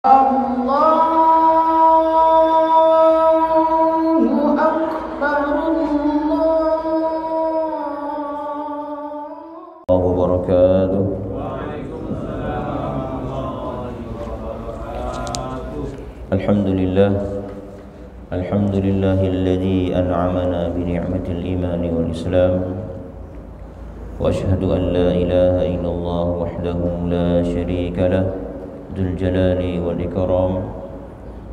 Allahu Akbar, Allahu wabarakatuh. Alhamdulillah, alhamdulillahilladzi an'amana bi ni'matil imani wal islam. Wa asyhadu an la ilaha illallah wahdahu la syarika lah, dzul jalali wal ikram.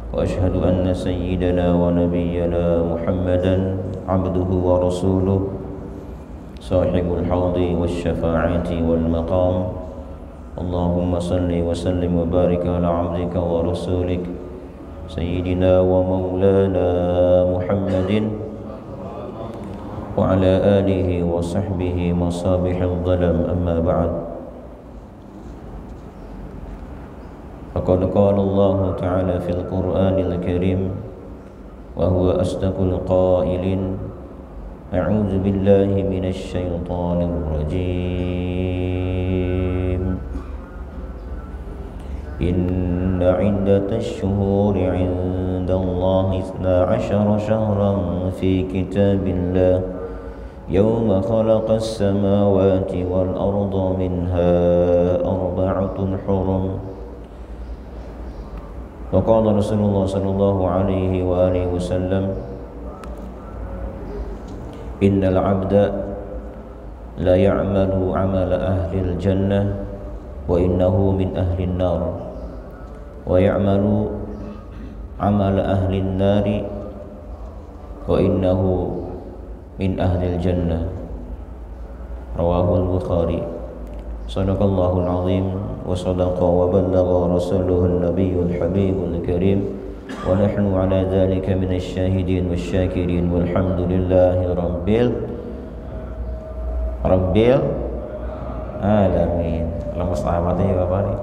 Wa asyhadu anna sayyidana wa nabiyyana Muhammadan abduhu wa rasuluh, sahibul haudi wasyafa'ati wal maqam. Allahumma salli wa sallim wa barik ala abdika wa rasulik sayyidina wa maulana Muhammadin wa ala alihi wa sahbihi masabihil dhalam, amma ba'd. Faqad qala Allah ta'ala fil Qur'anil Karim wa huwa asdaqul qailin, a'udzu billahi minasy syaithanir rajim. Inna 'iddatash shuhuri 'indallahi 12 shahran fi kitabillah yawma khalaqas samawati wal arda minha arba'atun hurum. Wa qala Rasulullah sallallahu alaihi wa alihi wasallam, innal 'abda la ya'malu 'amala ahlil jannah wa innahu min ahlin nar wa ya'malu 'amala ahlin nari wa innahu min ahlil jannah. Rawahul Bukhari. Sadaqallahul azim wa sadaqa wa ballagha rasuluhun nabiyyul habibul karim wa nahnu ala dhalika minasy syahidin wasyakirin walhamdulillahi rabbil alamin. Allahumma selamat ya Bapak nih.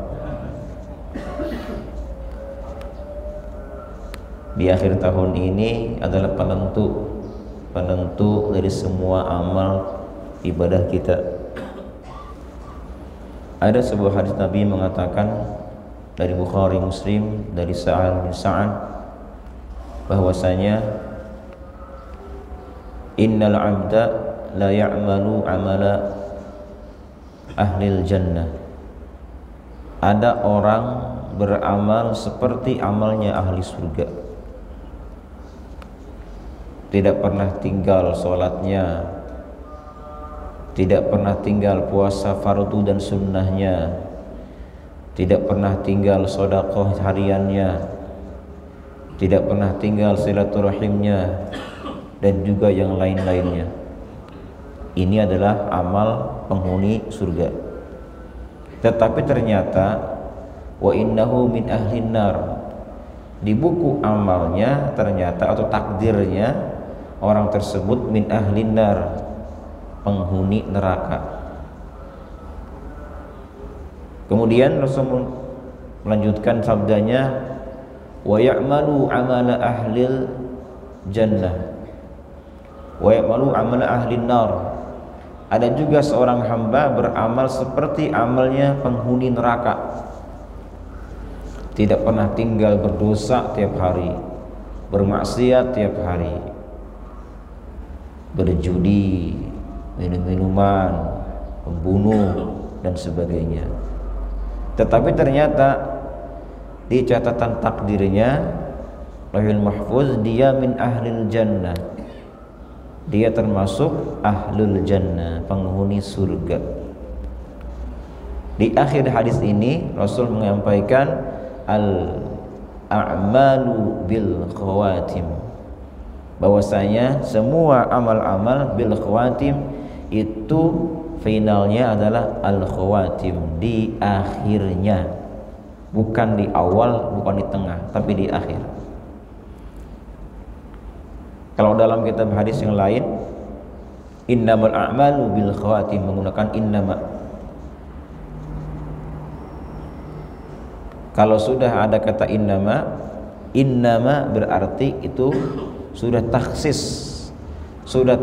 Di akhir tahun ini adalah penentu dari semua amal ibadah kita. Ada sebuah hadis Nabi mengatakan dari Bukhari Muslim dari Sa'ad bin Sa'ad bahwasanya innal 'abda la ya'malu 'amala ahlil jannah. Ada orang beramal seperti amalnya ahli surga. Tidak pernah tinggal sholatnya, tidak pernah tinggal puasa fardu dan sunnahnya, tidak pernah tinggal sedekah hariannya, tidak pernah tinggal silaturahimnya, dan juga yang lain-lainnya. Ini adalah amal penghuni surga. Tetapi ternyata wa innahu min ahlin nar. Di buku amalnya ternyata atau takdirnya orang tersebut min ahlin nar, penghuni neraka. Kemudian Rasul melanjutkan sabdanya, wa ya'malu 'amala ahlil jannah wa ya'malu 'amala ahlin nar. Ada juga seorang hamba beramal seperti amalnya penghuni neraka. Tidak pernah tinggal berdosa tiap hari, bermaksiat tiap hari, berjudi, minum-minuman, membunuh dan sebagainya. Tetapi ternyata di catatan takdirnya Lauhul Mahfuz dia min ahlil jannah. Dia termasuk ahlul jannah, penghuni surga. Di akhir hadis ini Rasul menyampaikan al-a'malu bil khawatim, bahwasanya semua amal-amal bil khawatim itu finalnya adalah al khawatim, di akhirnya, bukan di awal, bukan di tengah, tapi di akhir. Kalau dalam kitab hadis yang lain, innamal a'malu bil khawatim, menggunakan innama. Kalau sudah ada kata innama berarti itu sudah takhsis, sudah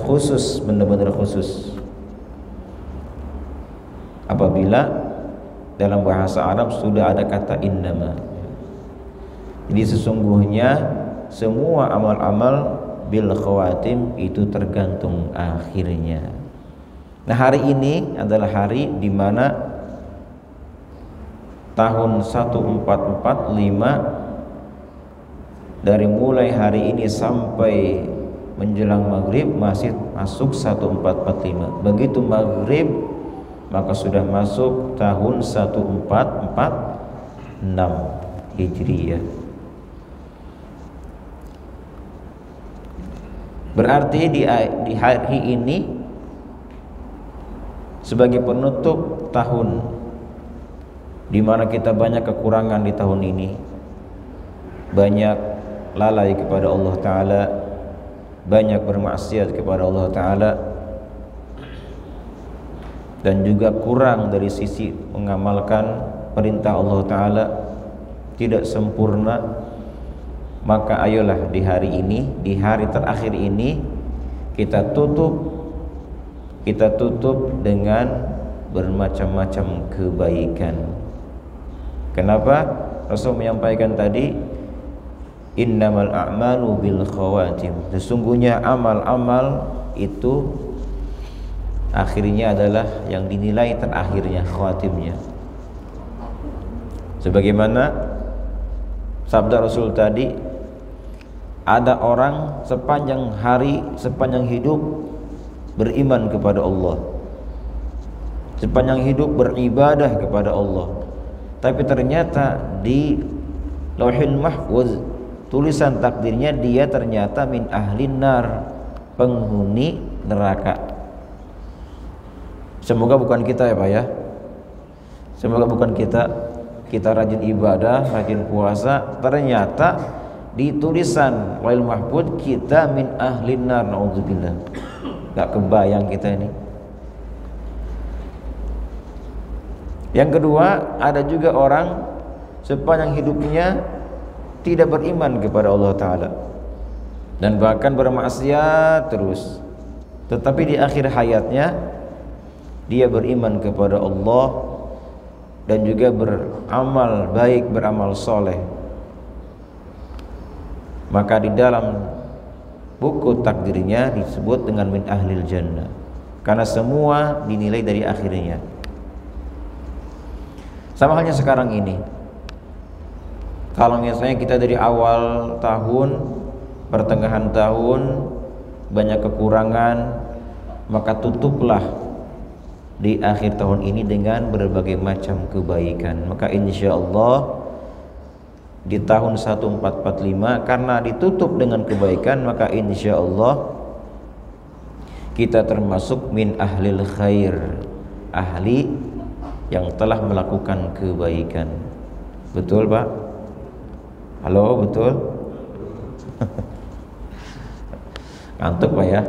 khusus, benar-benar khusus. Apabila dalam bahasa Arab sudah ada kata innama. Jadi sesungguhnya semua amal-amal bil khawatim itu tergantung akhirnya. Nah, hari ini adalah hari di mana tahun 1445 dari mulai hari ini sampai menjelang maghrib masih masuk 1445. Begitu maghrib maka sudah masuk tahun 1446 Hijriyah. Berarti di hari ini sebagai penutup tahun, di mana kita banyak kekurangan di tahun ini, banyak lalai kepada Allah Ta'ala, banyak bermaksiat kepada Allah Ta'ala, dan juga kurang dari sisi mengamalkan perintah Allah Ta'ala, tidak sempurna. Maka ayolah di hari ini, di hari terakhir ini, kita tutup dengan bermacam-macam kebaikan. Kenapa? Rasul menyampaikan tadi, innamal a'malu bil khawatim. Sesungguhnya amal-amal itu akhirnya adalah yang dinilai terakhirnya, khawatimnya. Sebagaimana sabda Rasul tadi, ada orang sepanjang hari, sepanjang hidup beriman kepada Allah, sepanjang hidup beribadah kepada Allah, tapi ternyata di Lauhil Mahfuz tulisan takdirnya dia ternyata min ahlin nar, penghuni neraka. Semoga bukan kita ya Pak ya. Semoga bukan kita. Kita rajin ibadah, rajin puasa, ternyata di tulisan Lauhil Mahfuz kita min ahlin nar, naudzubillah. Gak kebayang kita ini. Yang kedua, ada juga orang sepanjang hidupnya tidak beriman kepada Allah Ta'ala dan bahkan bermaksiat terus, tetapi di akhir hayatnya dia beriman kepada Allah dan juga beramal baik, beramal soleh. Maka di dalam buku takdirnya disebut dengan min ahlil jannah, karena semua dinilai dari akhirnya. Sama halnya sekarang ini, kalau misalnya kita dari awal tahun, pertengahan tahun banyak kekurangan, maka tutuplah di akhir tahun ini dengan berbagai macam kebaikan. Maka insya Allah di tahun 1445 karena ditutup dengan kebaikan, maka insya Allah kita termasuk min ahlil khair, ahli yang telah melakukan kebaikan. Betul Pak? Halo, betul? Ngantuk Pak ya?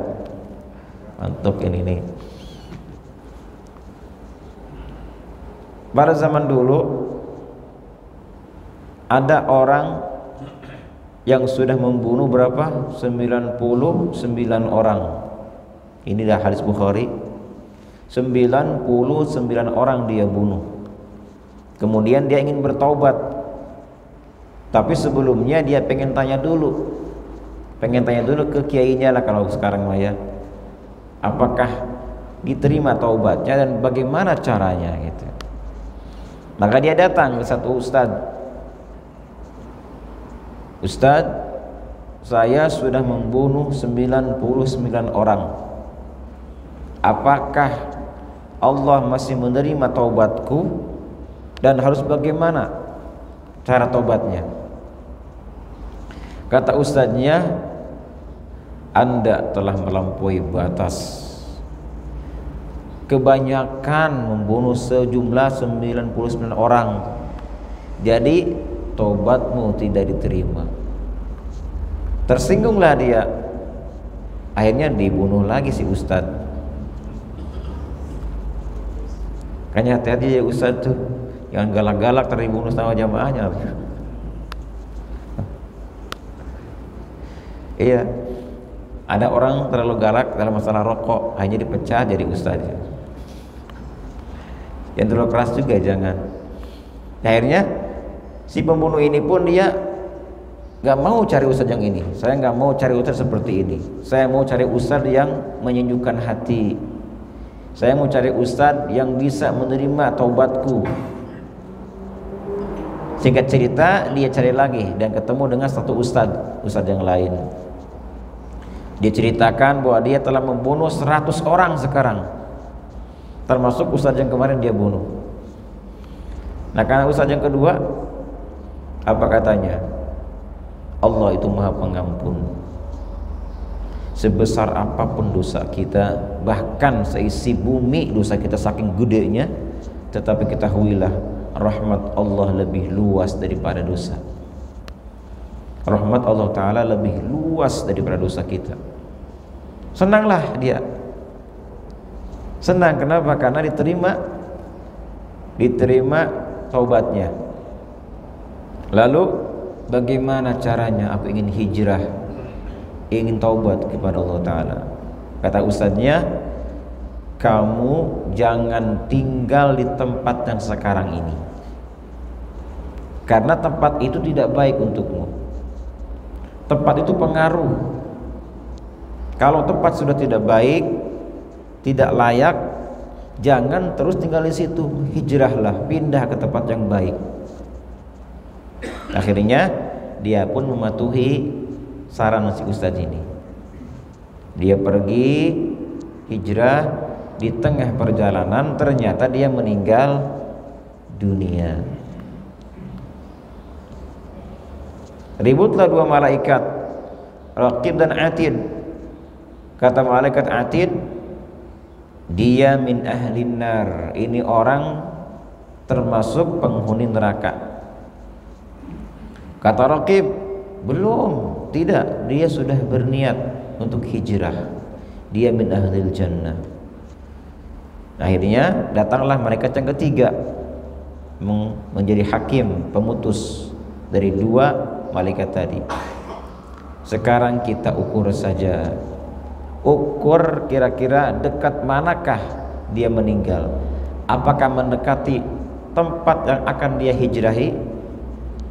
Ngantuk ini nih. Pada zaman dulu ada orang yang sudah membunuh berapa? 99 orang. Ini dah hadis Bukhari. 99 orang dia bunuh. Kemudian dia ingin bertaubat. Tapi sebelumnya dia pengen tanya dulu ke kiainya lah kalau sekarang ya. Apakah diterima taubatnya dan bagaimana caranya gitu. Maka dia datang ke satu ustadz. Ustadz, saya sudah membunuh 99 orang. Apakah Allah masih menerima taubatku dan harus bagaimana cara taubatnya? Kata ustadznya, Anda telah melampaui batas. Kebanyakan membunuh sejumlah 99 orang. Jadi taubatmu tidak diterima. Tersinggunglah dia. Akhirnya dibunuh lagi si ustadz. Kayaknya hati-hati ya ustadz tuh, jangan galak-galak terdibunuh sama jamaahnya. Iya, ada orang terlalu galak dalam masalah rokok, akhirnya dipecah jadi ustadz. Yang terlalu keras juga jangan. Akhirnya si pembunuh ini pun dia gak mau cari ustadz yang ini. Saya gak mau cari ustadz seperti ini. Saya mau cari ustadz yang menyejukkan hati. Saya mau cari ustadz yang bisa menerima taubatku. Singkat cerita, dia cari lagi dan ketemu dengan satu ustadz yang lain. Dia ceritakan bahwa dia telah membunuh 100 orang sekarang, termasuk ustadz yang kemarin dia bunuh. Nah, karena ustadz yang kedua, apa katanya? Allah itu Maha Pengampun. Sebesar apapun dosa kita, bahkan seisi bumi dosa kita saking gedenya, tetapi ketahuilah rahmat Allah lebih luas daripada dosa. Rahmat Allah Ta'ala lebih luas daripada dosa kita. Senanglah dia. Senang, kenapa? Karena diterima taubatnya. Lalu bagaimana caranya? Aku ingin hijrah, ingin taubat kepada Allah Ta'ala. Kata ustadznya, kamu jangan tinggal di tempat yang sekarang ini, karena tempat itu tidak baik untukmu. Tempat itu pengaruh. Kalau tempat sudah tidak baik, tidak layak, jangan terus tinggal di situ. Hijrahlah, pindah ke tempat yang baik. Akhirnya dia pun mematuhi saran si ustadz ini. Dia pergi hijrah. Di tengah perjalanan ternyata dia meninggal dunia. Ributlah dua malaikat, Raqib dan Atid. Kata malaikat Atid, dia min ahlin nar, ini orang termasuk penghuni neraka. Kata Raqib, belum, tidak, dia sudah berniat untuk hijrah, dia min ahlil jannah. Akhirnya datanglah malaikat yang ketiga menjadi hakim, pemutus dari dua malaikat tadi. Sekarang kita ukur saja, ukur kira-kira dekat manakah dia meninggal. Apakah mendekati tempat yang akan dia hijrahi,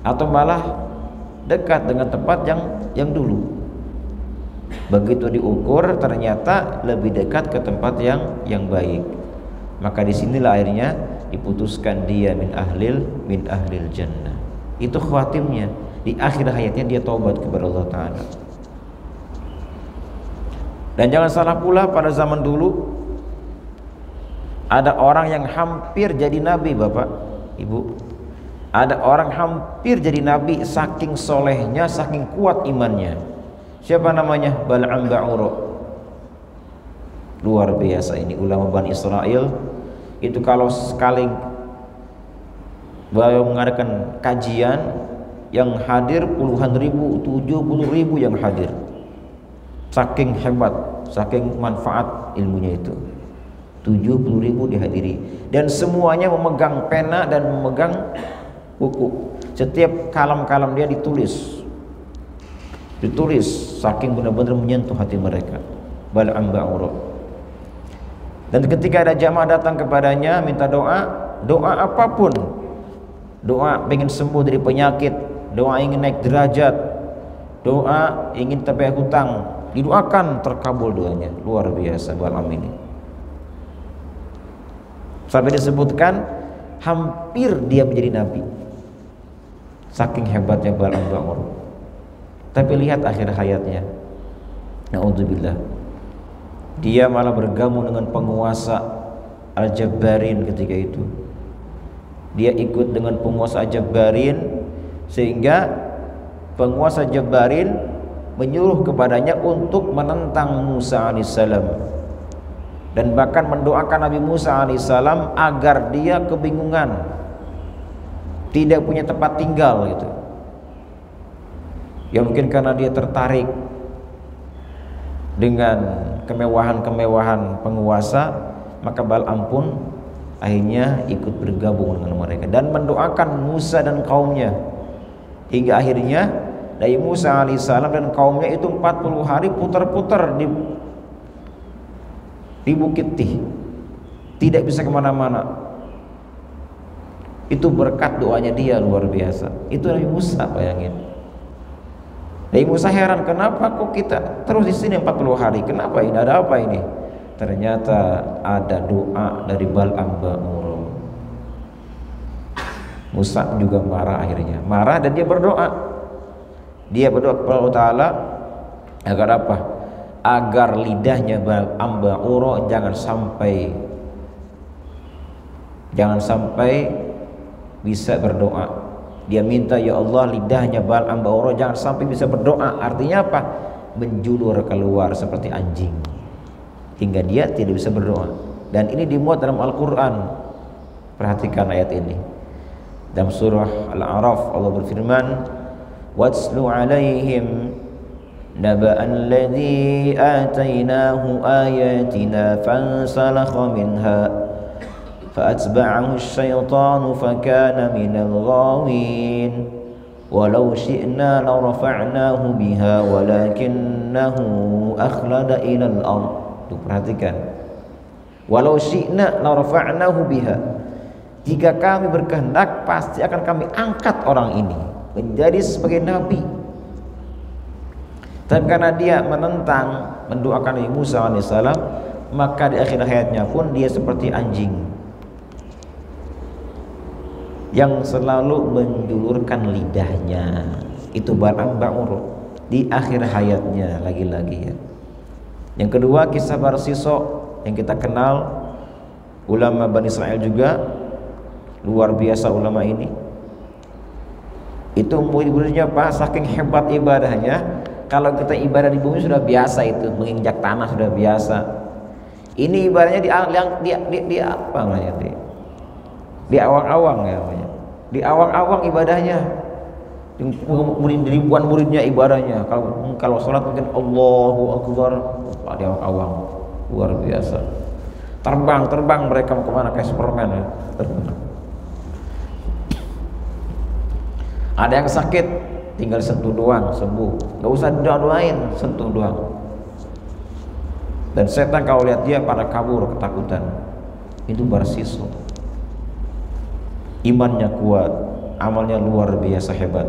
atau malah dekat dengan tempat yang dulu. Begitu diukur ternyata lebih dekat ke tempat yang baik. Maka disinilah akhirnya diputuskan dia min ahlil jannah. Itu khawatimnya, di akhir hayatnya dia taubat kepada Allah Ta'ala. Dan jangan salah pula, pada zaman dulu ada orang yang hampir jadi nabi, Bapak, Ibu. Ada orang hampir jadi nabi saking solehnya, saking kuat imannya. Siapa namanya? Bal'am Ba'ura. Luar biasa ini ulama Bani Israel. Itu kalau sekali beliau mengadakan kajian, yang hadir puluhan ribu, 70.000 yang hadir. Saking hebat, saking manfaat ilmunya itu. 70.000 dihadiri, dan semuanya memegang pena dan memegang buku. Setiap kalam-kalam dia ditulis, saking benar-benar menyentuh hati mereka. Bal'am Ba'ura. Dan ketika ada jamaah datang kepadanya minta doa apapun, doa ingin sembuh dari penyakit, doa ingin naik derajat, doa ingin tebeh hutang, didoakan, terkabul doanya. Luar biasa Bal'am ini. Sampai disebutkan hampir dia menjadi nabi, saking hebatnya Bal'am Ba'ura. Tapi lihat akhir hayatnya, na'udzubillah, dia malah bergabung dengan penguasa Al-Jabbarin ketika itu. Dia ikut dengan penguasa Al-Jabbarin, sehingga penguasa Jabbarin menyuruh kepadanya untuk menentang Musa alaihissalam, dan bahkan mendoakan Nabi Musa alaihissalam agar dia kebingungan, tidak punya tempat tinggal gitu. Ya mungkin karena dia tertarik dengan kemewahan-kemewahan penguasa, maka Bal'am pun akhirnya ikut bergabung dengan mereka dan mendoakan Musa dan kaumnya, hingga akhirnya dari Musa alaihissalam dan kaumnya itu 40 hari putar-putar di Bukit Tih, tidak bisa kemana-mana. Itu berkat doanya dia luar biasa. Itu Nabi Musa, bayangin. Nabi Musa heran, kenapa kok kita terus di sini 40 hari? Kenapa ini? Ada apa ini? Ternyata ada doa dari Bal'am Ba'ur. Musa juga marah akhirnya. Marah dan dia berdoa. Dia berdoa kepada Allah Ta'ala agar apa? Agar lidahnya Bal'am Ba'ur jangan sampai bisa berdoa. Dia minta, ya Allah, lidahnya Bal'am Ba'ur jangan sampai bisa berdoa. Artinya apa? Menjulur keluar seperti anjing hingga dia tidak bisa berdoa. Dan ini dimuat dalam Al-Quran. Perhatikan ayat ini. Dalam surah Al-A'raf Allah berfirman, "Watslu 'alaihim naba'an ladzi atainahu ayatina fansalakha minha فأتبعه الشيطان فكان من الغاوين ولو شئنا لرفعناه بها ولكنه أخلد إلى الأرض." Tuh, perhatikan. Walau syi'na larafa'nahu biha. Jika kami berkehendak, pasti akan kami angkat orang ini menjadi sebagai nabi. Tapi karena dia menentang, mendoakan Nabi Musa alaihissalam, maka di akhir hayatnya pun dia seperti anjing yang selalu menjulurkan lidahnya. Itu Bal'am Ba'ur di akhir hayatnya lagi-lagi ya. Yang kedua, kisah Barsiso yang kita kenal, ulama Bani Israel juga luar biasa ulama ini. Itu murid-muridnya Pak, saking hebat ibadahnya. Kalau kita ibadah di bumi sudah biasa, itu menginjak tanah sudah biasa. Ini ibadahnya di apa namanya? Di awang-awang ya namanya. Di awang-awang ibadahnya. Ribuan muridnya ibadahnya. Kalau sholat mungkin Allahu Akbar, di awang-awang luar biasa. Terbang mereka mau kemana kayak Superman ya. Terbang. Ada yang sakit, tinggal sentuh doang sembuh. Gak usah doain, sentuh doang. Dan setan kalau lihat dia pada kabur ketakutan. Itu Barsiso. Imannya kuat, amalnya luar biasa hebat.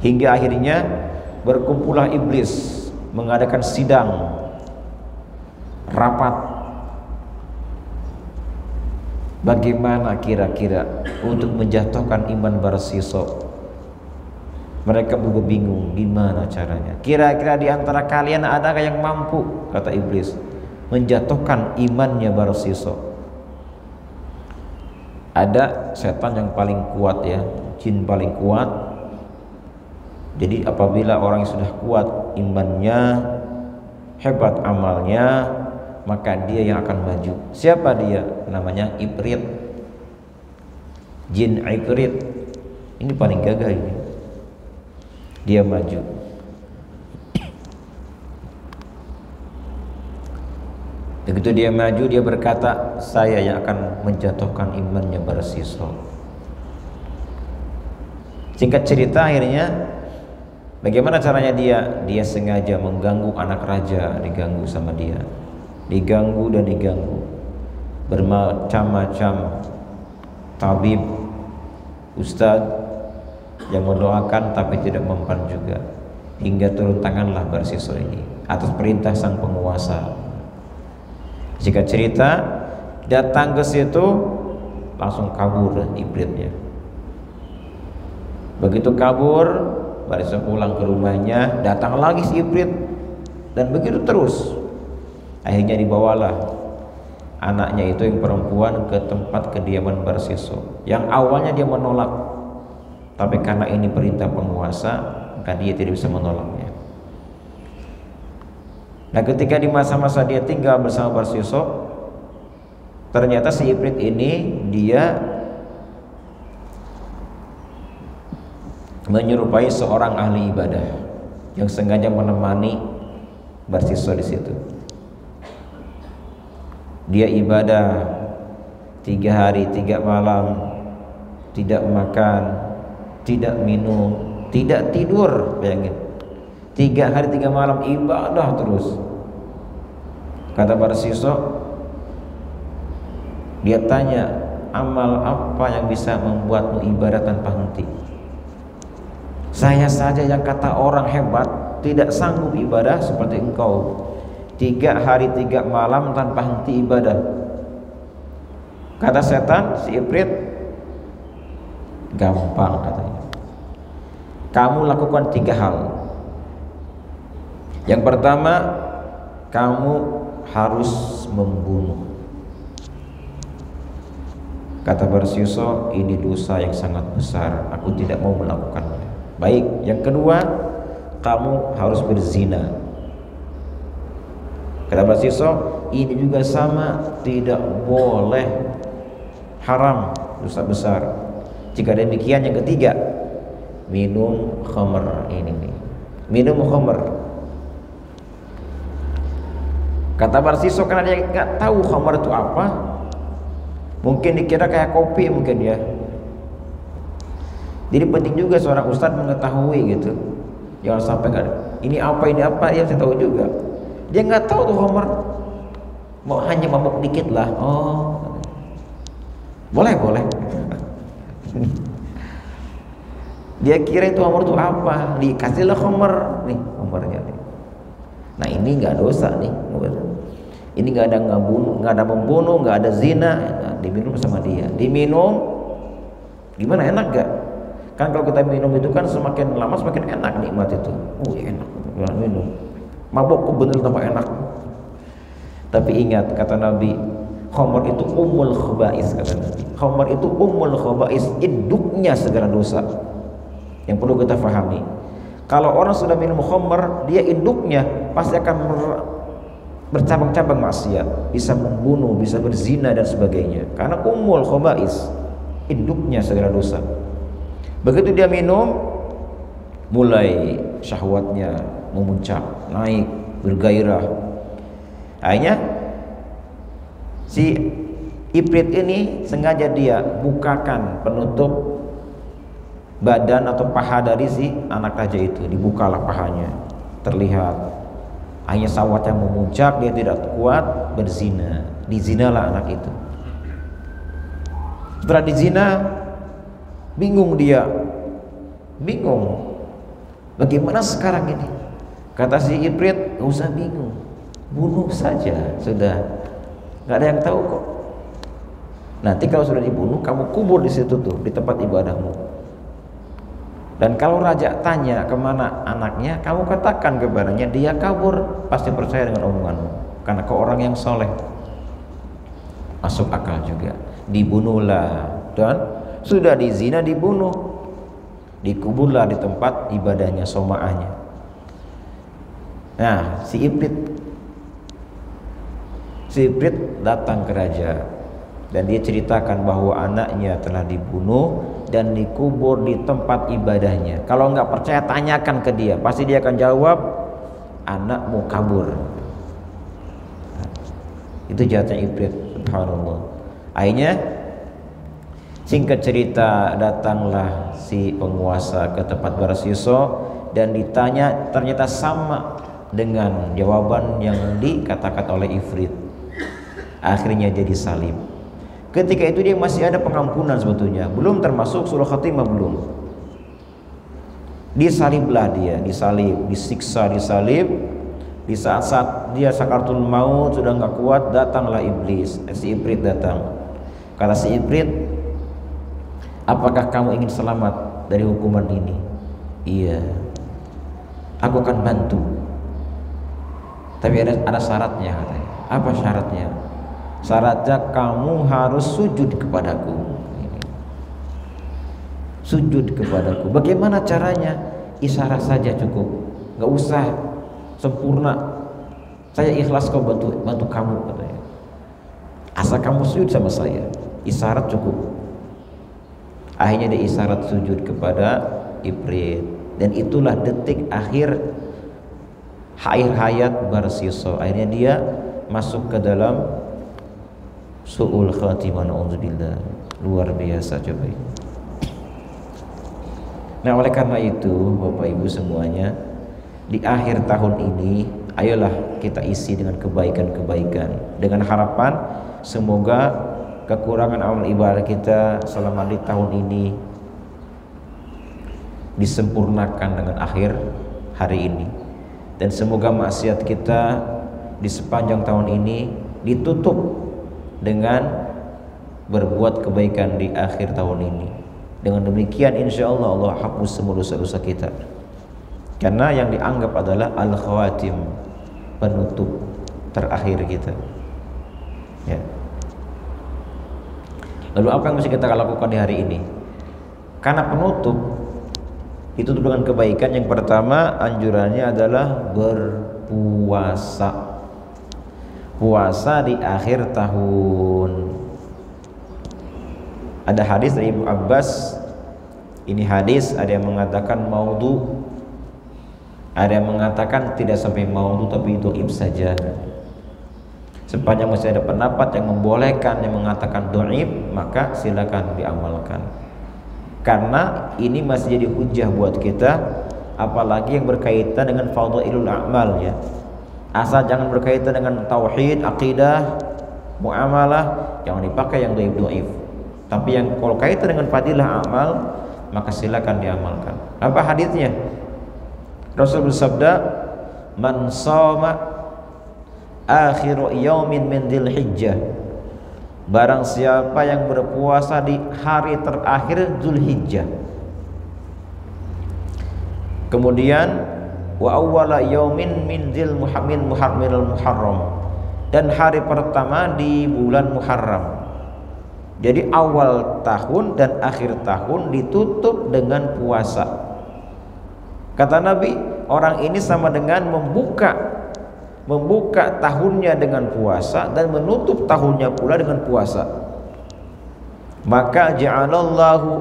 Hingga akhirnya berkumpullah iblis mengadakan sidang rapat. Bagaimana kira-kira untuk menjatuhkan iman Barsiso? Mereka juga bingung gimana caranya. Kira-kira di antara kalian adakah yang mampu, kata iblis, menjatuhkan imannya Barsiso? Ada setan yang paling kuat ya, jin paling kuat. Jadi apabila orang yang sudah kuat imannya, hebat amalnya, maka dia yang akan maju. Siapa dia? Namanya Ifrit. Jin Ifrit. Ini paling gagah ini. Dia maju. Begitu dia maju, dia berkata, saya yang akan menjatuhkan imannya Barsiso. Singkat cerita akhirnya, bagaimana caranya dia? Dia sengaja mengganggu anak raja, diganggu sama dia. Diganggu dan diganggu. Bermacam-macam tabib, ustadz yang mendoakan tapi tidak mempan juga. Hingga turun tanganlah Barsiso ini atas perintah sang penguasa. Jika cerita, datang ke situ langsung kabur ibritnya. Begitu kabur, Barsiso pulang ke rumahnya, datang lagi si ibrit, dan begitu terus. Akhirnya dibawalah anaknya itu yang perempuan ke tempat kediaman Barsiso. Yang awalnya dia menolak, tapi karena ini perintah penguasa, maka dia tidak bisa menolaknya. Nah, ketika di masa-masa dia tinggal bersama Barsiso, ternyata si Ifrit ini dia menyerupai seorang ahli ibadah yang sengaja menemani Barsiso di situ. Dia ibadah 3 hari 3 malam, tidak makan, tidak minum, tidak tidur. Bayangin, 3 hari 3 malam ibadah terus. Kata Barsiso, dia tanya, amal apa yang bisa membuatmu ibadah tanpa henti? Saya saja yang kata orang hebat tidak sanggup ibadah seperti engkau. 3 hari 3 malam tanpa henti ibadah. Kata setan, si Ifrit, gampang katanya. Kamu lakukan 3 hal. Yang pertama, kamu harus membunuh. Kata Barsiuso, ini dosa yang sangat besar, aku tidak mau melakukannya. Baik, yang kedua, kamu harus berzina. Kata Barsiuso, ini juga sama, tidak boleh, haram, dosa besar. Jika demikian, yang ketiga, minum khamr. Ini nih, minum khamr. Kata Barsiuso, karena dia nggak tahu khamr itu apa, mungkin dikira kayak kopi mungkin ya. Jadi penting juga seorang ustadz mengetahui gitu. Jangan sampai nggak, ini apa, ya saya tahu juga. Dia nggak tahu tuh khamr, mau hanya mabuk dikit lah. Oh, boleh. Dia kira itu khamr itu apa, dikasihlah khamr, nih khamrnya nih. Nah ini nggak dosa nih, ini nggak ada membunuh, nggak ada zina, nah, diminum sama dia. Diminum, gimana, enak gak? Kan kalau kita minum itu kan semakin lama semakin enak nikmat itu. Oh enak, minum. Mabok bener tambah enak. Tapi ingat kata Nabi, khamr itu ummul khaba'is, kata Nabi. Khamr itu ummul khaba'is, induknya segala dosa. Yang perlu kita pahami. Kalau orang sudah minum khamr, dia induknya pasti akan bercabang-cabang maksiat, bisa membunuh, bisa berzina dan sebagainya. Karena ummul khaba'is, induknya segala dosa. Begitu dia minum, mulai syahwatnya memuncak, naik, bergairah. Akhirnya si Ifrit ini sengaja dia bukakan penutup badan atau paha dari si anak raja itu, dibukalah pahanya, terlihat. Akhirnya syahwatnya memuncak, dia tidak kuat, berzina, dizinalah anak itu. Setelah dizina, bingung dia, bagaimana sekarang ini? Kata si Ifrit, gak usah bingung, bunuh saja, sudah, gak ada yang tahu kok. Nanti kalau sudah dibunuh, kamu kubur di situ tuh, di tempat ibadahmu. Dan kalau raja tanya kemana anaknya, kamu katakan kepadanya dia kabur, pasti percaya dengan omonganmu, karena kau orang yang soleh. Masuk akal juga. Dibunuhlah, dan sudah dizina, dibunuh, dikuburlah di tempat ibadahnya, somaahnya. Nah, si Ifrit datang ke raja dan dia ceritakan bahwa anaknya telah dibunuh dan dikubur di tempat ibadahnya. Kalau nggak percaya, tanyakan ke dia, pasti dia akan jawab, anakmu kabur. Itu jawabannya Ifrit, subhanallah. Akhirnya singkat cerita, datanglah si penguasa ke tempat Barsiuso dan ditanya, ternyata sama dengan jawaban yang dikatakan oleh Ifrit. Akhirnya dia disalib. Ketika itu dia masih ada pengampunan sebetulnya, belum termasuk surah Khatimah, belum. Disaliblah dia, disiksa, disalib. Di saat-saat dia sakaratul maut, sudah nggak kuat, datanglah iblis, si Ifrit datang. Kata si Ifrit, apakah kamu ingin selamat dari hukuman ini? Iya, aku akan bantu. Tapi ada syaratnya, katanya. Apa syaratnya? Syaratnya kamu harus sujud kepadaku. Sujud kepadaku. Bagaimana caranya? Isyarat saja cukup, nggak usah sempurna. Saya ikhlas kok bantu kamu, katanya. Asal kamu sujud sama saya, isyarat cukup. Akhirnya dia isyarat sujud kepada Ifrit, dan itulah detik akhir hayat Barsiuso. Akhirnya dia masuk ke dalam su'ul khatimah, na'udzubillah. Luar biasa coba. Nah, oleh karena itu Bapak Ibu semuanya, di akhir tahun ini ayolah kita isi dengan kebaikan-kebaikan, dengan harapan semoga kekurangan amal ibadah kita selama di tahun ini disempurnakan dengan akhir hari ini, dan semoga maksiat kita di sepanjang tahun ini ditutup dengan berbuat kebaikan di akhir tahun ini. Dengan demikian insya Allah Allah hapus semua dosa-dosa kita, karena yang dianggap adalah al-khawatim, penutup terakhir kita ya. Lalu apa yang mesti kita lakukan di hari ini? Karena penutup ditutup dengan kebaikan. Yang pertama anjurannya adalah berpuasa. Puasa di akhir tahun. Ada hadis dari Ibnu Abbas. Ini hadis ada yang mengatakan maudhu, ada yang mengatakan tidak sampai maudhu tapi dhaif saja. Sepanjang masih ada pendapat yang membolehkan, yang mengatakan dhaif, maka silakan diamalkan. Karena ini masih jadi hujah buat kita, apalagi yang berkaitan dengan fadhailul a'mal ya. Asal jangan berkaitan dengan tauhid, akidah, muamalah, jangan dipakai yang dhaif. Tapi yang kalau kaitan dengan fadilah amal, maka silakan diamalkan. Apa hadisnya? Rasul bersabda, "Man shoma akhiru yaumin min Dzulhijjah." Barang siapa yang berpuasa di hari terakhir Dzulhijjah. Kemudian wa awwala yaumin min Muharram, dan hari pertama di bulan Muharram. Jadi awal tahun dan akhir tahun ditutup dengan puasa. Kata Nabi, orang ini sama dengan membuka tahunnya dengan puasa dan menutup tahunnya pula dengan puasa. Maka ja'alallahu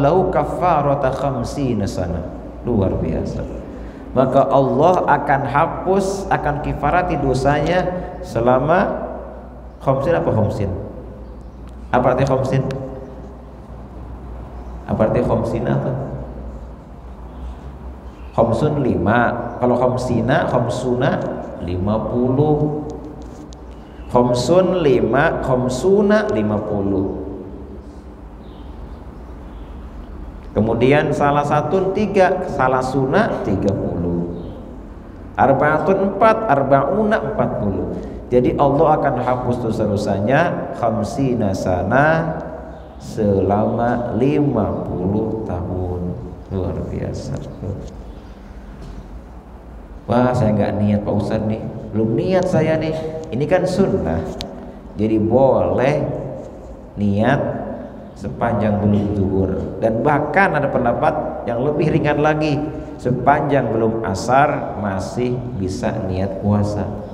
lahu kaffarata khamsina sana. Luar biasa. Maka Allah akan hapus, akan kifarati dosanya selama khamsin. Apa khamsin? Apa arti khamsin? Apa arti khamsina apa? Khamsun 5. Kalau khamsina, khamsuna 50. Khamsun 5, khamsuna 50. Kemudian salah satu 3, salah suna 30. Arba'atun 4, arba'una 40. Jadi Allah akan hapus dosa-dosanya khamsina sana selama 50 tahun. Luar biasa. Wah, saya nggak niat Pak Ustadz nih, belum niat saya nih. Ini kan sunnah, jadi boleh niat sepanjang belum zuhur. Dan bahkan ada pendapat yang lebih ringan lagi, sepanjang belum asar masih bisa niat puasa.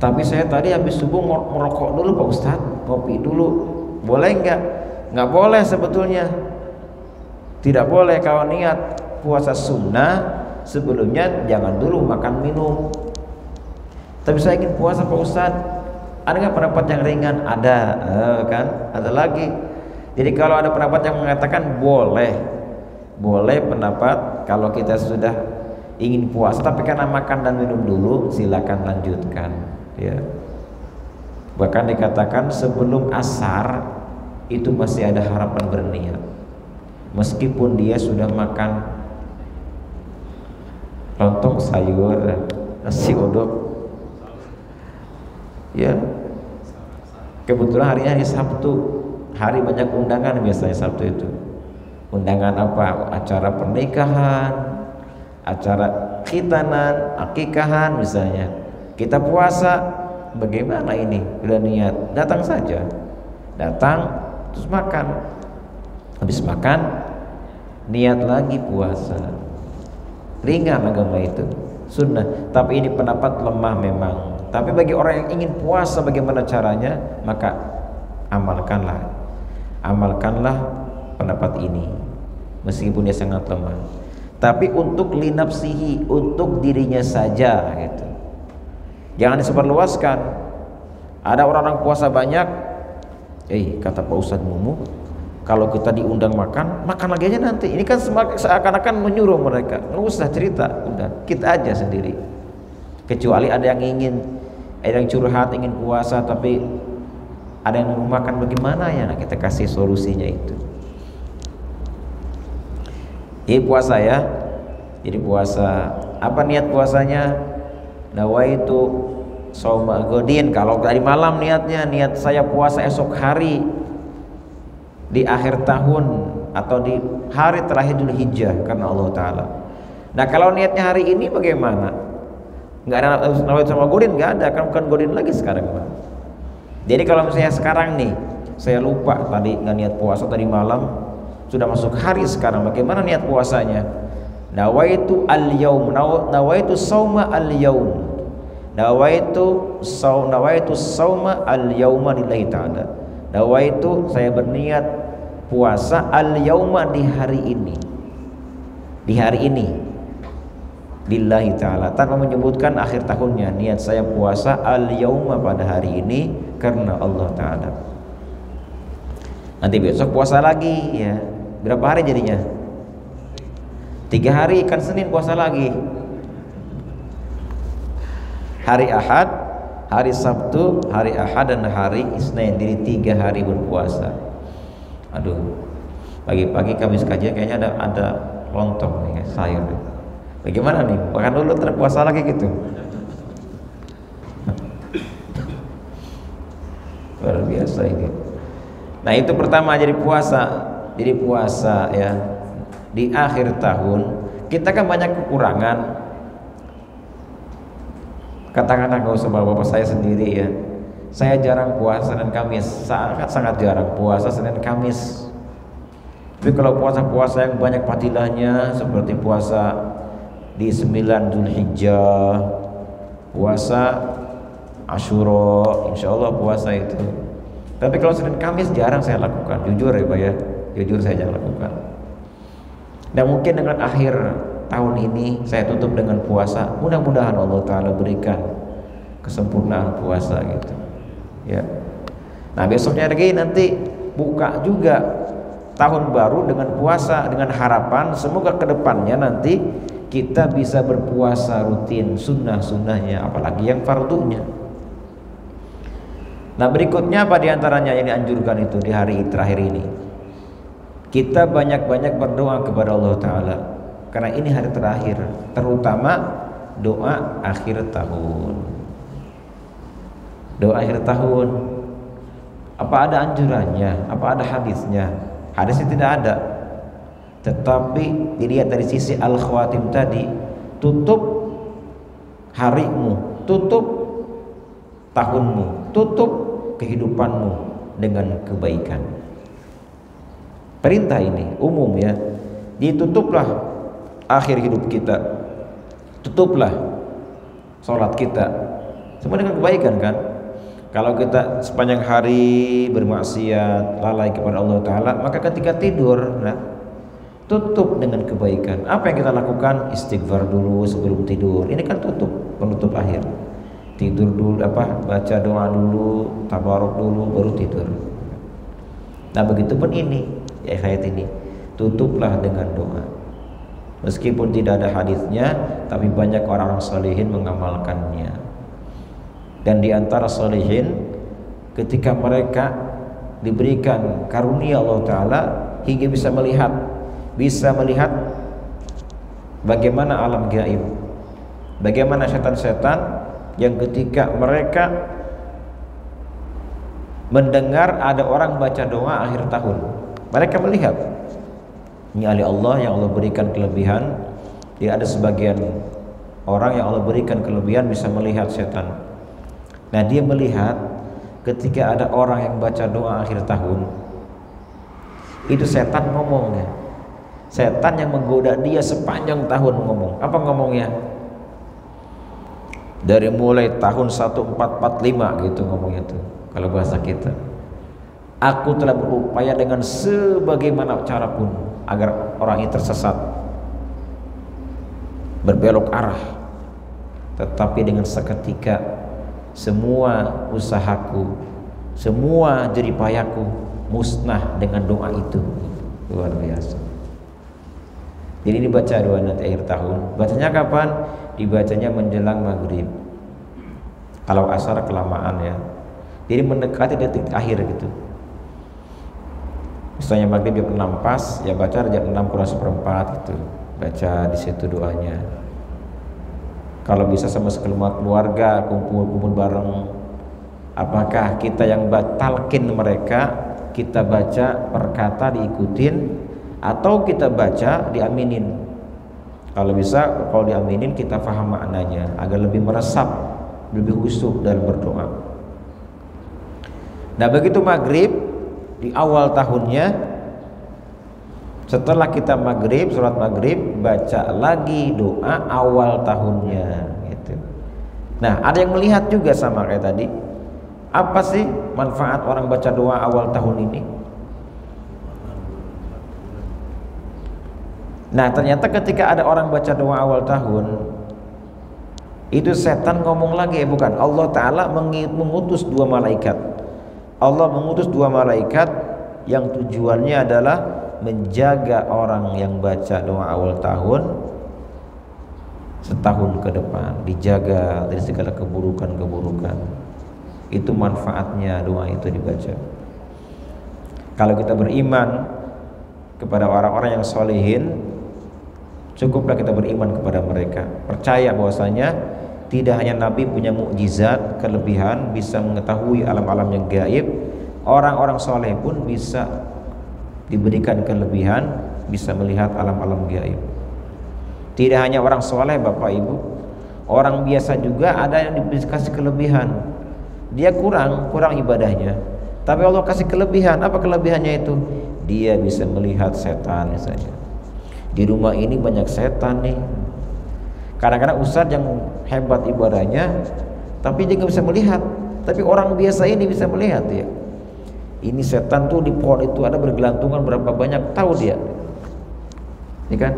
Tapi saya tadi habis subuh merokok dulu Pak Ustadz, kopi dulu, boleh nggak? Nggak boleh sebetulnya. Tidak boleh. Kalau niat puasa sunnah, sebelumnya jangan dulu makan minum. Tapi saya ingin puasa Pak Ustadz, ada nggak pendapat yang ringan? Ada, kan? Ada lagi. Jadi kalau ada pendapat yang mengatakan boleh pendapat kalau kita sudah ingin puasa, tapi karena makan dan minum dulu, silakan lanjutkan. Ya. Bahkan dikatakan sebelum asar itu masih ada harapan berniat, meskipun dia sudah makan lontong sayur, nasi uduk. Ya. Kebetulan harinya hari Sabtu, hari banyak undangan biasanya Sabtu itu. Undangan apa? Acara pernikahan, acara khitanan, akikahan misalnya. Kita puasa, bagaimana ini? Udah niat, datang saja. Datang, terus makan. Habis makan, niat lagi puasa. Ringan agama itu, sunnah. Tapi ini pendapat lemah memang. Tapi bagi orang yang ingin puasa, bagaimana caranya? Maka amalkanlah pendapat ini, meskipun dia sangat lemah. Tapi untuk linafsihi, untuk dirinya saja gitu. Jangan disebarluaskan. Ada orang-orang puasa banyak, kata Pak Ustadz Mumu, kalau kita diundang makan lagi aja nanti. Ini kan seakan-akan menyuruh mereka. Nggak usah cerita, udah kita aja sendiri. Kecuali ada yang ingin Ada yang curhat ingin puasa tapi ada yang merumahkan, bagaimana ya? Nah, kita kasih solusinya itu. Ini puasa ya. Jadi puasa, apa niat puasanya? Nawaitu shauma ghadin. Kalau tadi malam niatnya, niat saya puasa esok hari di akhir tahun atau di hari terakhir Dzulhijjah karena Allah Ta'ala. Nah kalau niatnya hari ini bagaimana? Nggak ada nawaitu shauma ghadin, nggak ada, kan bukan ghadin lagi sekarang. Jadi kalau misalnya sekarang nih saya lupa tadi nggak niat puasa tadi malam, sudah masuk hari sekarang, bagaimana niat puasanya? Nawaitu al-yaum, nawaitu shauma al-yaum, nawaitu shauma al-yauma lillahi ta'ala. Nawaitu, saya berniat puasa al-yauma di hari ini, di hari ini lillahi ta'ala, tanpa menyebutkan akhir tahunnya. Niat saya puasa al-yauma pada hari ini karena Allah Ta'ala. Nanti besok puasa lagi ya. Berapa hari jadinya? 3 hari, kan Senin puasa lagi. Hari Ahad, hari Sabtu, hari Ahad dan hari Isnin. Jadi 3 hari berpuasa. Aduh, pagi-pagi Kamis kajian kayaknya ada lontong nih, sayur. Bagaimana nih? Makan dulu terpuasa lagi gitu. Luar biasa ini. Nah itu pertama, jadi puasa. Jadi puasa ya di akhir tahun kita kan banyak kekurangan. Katakanlah nggak usah bapak saya sendiri ya. Saya jarang puasa Senin Kamis, sangat jarang puasa Senin Kamis. Tapi kalau puasa-puasa yang banyak fadilahnya seperti puasa di 9 Dzulhijjah, puasa Asyura, insya Allah puasa itu. Tapi kalau Senin Kamis jarang saya lakukan, jujur ya Pak ya, jujur saya jarang lakukan. Dan mungkin dengan akhir tahun ini saya tutup dengan puasa. Mudah-mudahan Allah Ta'ala berikan kesempurnaan puasa gitu ya. Nah besoknya lagi nanti buka juga tahun baru dengan puasa, dengan harapan semoga kedepannya nanti kita bisa berpuasa rutin sunnah-sunnahnya, apalagi yang fardunya. Nah berikutnya apa diantaranya yang dianjurkan itu di hari terakhir ini? Kita banyak-banyak berdoa kepada Allah Ta'ala, karena ini hari terakhir, terutama doa akhir tahun. Doa akhir tahun, apa ada anjurannya? Apa ada hadisnya? Hadisnya tidak ada. Tetapi dilihat dari sisi al-khawatim tadi, tutup harimu, tutup tahunmu, tutup kehidupanmu dengan kebaikan. Perintah ini umum ya. Ditutuplah akhir hidup kita, tutuplah sholat kita, semua dengan kebaikan kan. Kalau kita sepanjang hari bermaksiat, lalai kepada Allah Ta'ala, maka ketika tidur, nah, tutup dengan kebaikan. Apa yang kita lakukan? Istighfar dulu sebelum tidur. Ini kan tutup, penutup akhir. Tidur dulu, baca doa dulu, tabaruk dulu, baru tidur. Nah begitu pun ini, ya ayat ini, tutuplah dengan doa. Meskipun tidak ada hadisnya, tapi banyak orang-orang salihin mengamalkannya. Dan di antara salihin, ketika mereka diberikan karunia Allah Ta'ala hingga bisa melihat bagaimana alam gaib, bagaimana setan-setan yang ketika mereka mendengar ada orang baca doa akhir tahun, mereka melihat ini oleh Allah yang Allah berikan kelebihan. Tidak ada sebagian orang yang Allah berikan kelebihan bisa melihat setan. Nah dia melihat ketika ada orang yang baca doa akhir tahun, itu setan ngomongnya, setan yang menggoda dia sepanjang tahun ngomong. Apa ngomongnya? Dari mulai tahun 1445 gitu ngomongnya tuh. Kalau bahasa kita, aku telah berupaya dengan sebagaimana cara pun agar orang ini tersesat, berbelok arah, tetapi dengan seketika semua usahaku, semua jeripayaku musnah dengan doa itu. Luar biasa. Jadi dibaca doa nanti akhir tahun. Bacanya kapan? Dibacanya menjelang maghrib. Kalau asar kelamaan ya. Jadi mendekati detik akhir gitu. Misalnya maghrib jam 6 pas, ya baca jam 6 kurang seperempat gitu. Baca di situ doanya. Kalau bisa sama keluarga kumpul-kumpul bareng. Apakah kita yang talqin mereka, kita baca per kata diikutin, atau kita baca diaminin? Kalau bisa, kalau diaminin kita paham maknanya agar lebih meresap, lebih khusyuk dalam berdoa. Nah begitu maghrib di awal tahunnya, setelah kita maghrib, sholat maghrib, baca lagi doa awal tahunnya gitu. Nah ada yang melihat juga sama kayak tadi. Apa sih manfaat orang baca doa awal tahun ini? Nah ternyata ketika ada orang baca doa awal tahun, itu setan ngomong lagi, bukan, Allah Ta'ala mengutus 2 malaikat. Allah mengutus 2 malaikat yang tujuannya adalah menjaga orang yang baca doa awal tahun setahun ke depan, dijaga dari segala keburukan-keburukan. Itu manfaatnya doa itu dibaca. Kalau kita beriman kepada orang-orang yang solehin, cukuplah kita beriman kepada mereka, percaya bahwasanya tidak hanya Nabi punya mukjizat, kelebihan, bisa mengetahui alam-alam yang gaib. Orang-orang soleh pun bisa diberikan kelebihan, bisa melihat alam-alam gaib. Tidak hanya orang soleh Bapak Ibu, orang biasa juga ada yang dikasih kelebihan. Dia kurang ibadahnya, tapi Allah kasih kelebihan. Apa kelebihannya itu? Dia bisa melihat setan misalnya. Di rumah ini banyak setan nih. Kadang-kadang ustadz yang hebat ibadahnya, tapi dia nggak bisa melihat. Tapi orang biasa ini bisa melihat ya. Ini setan tuh di pohon itu ada bergelantungan berapa banyak, tahu dia. Ini kan?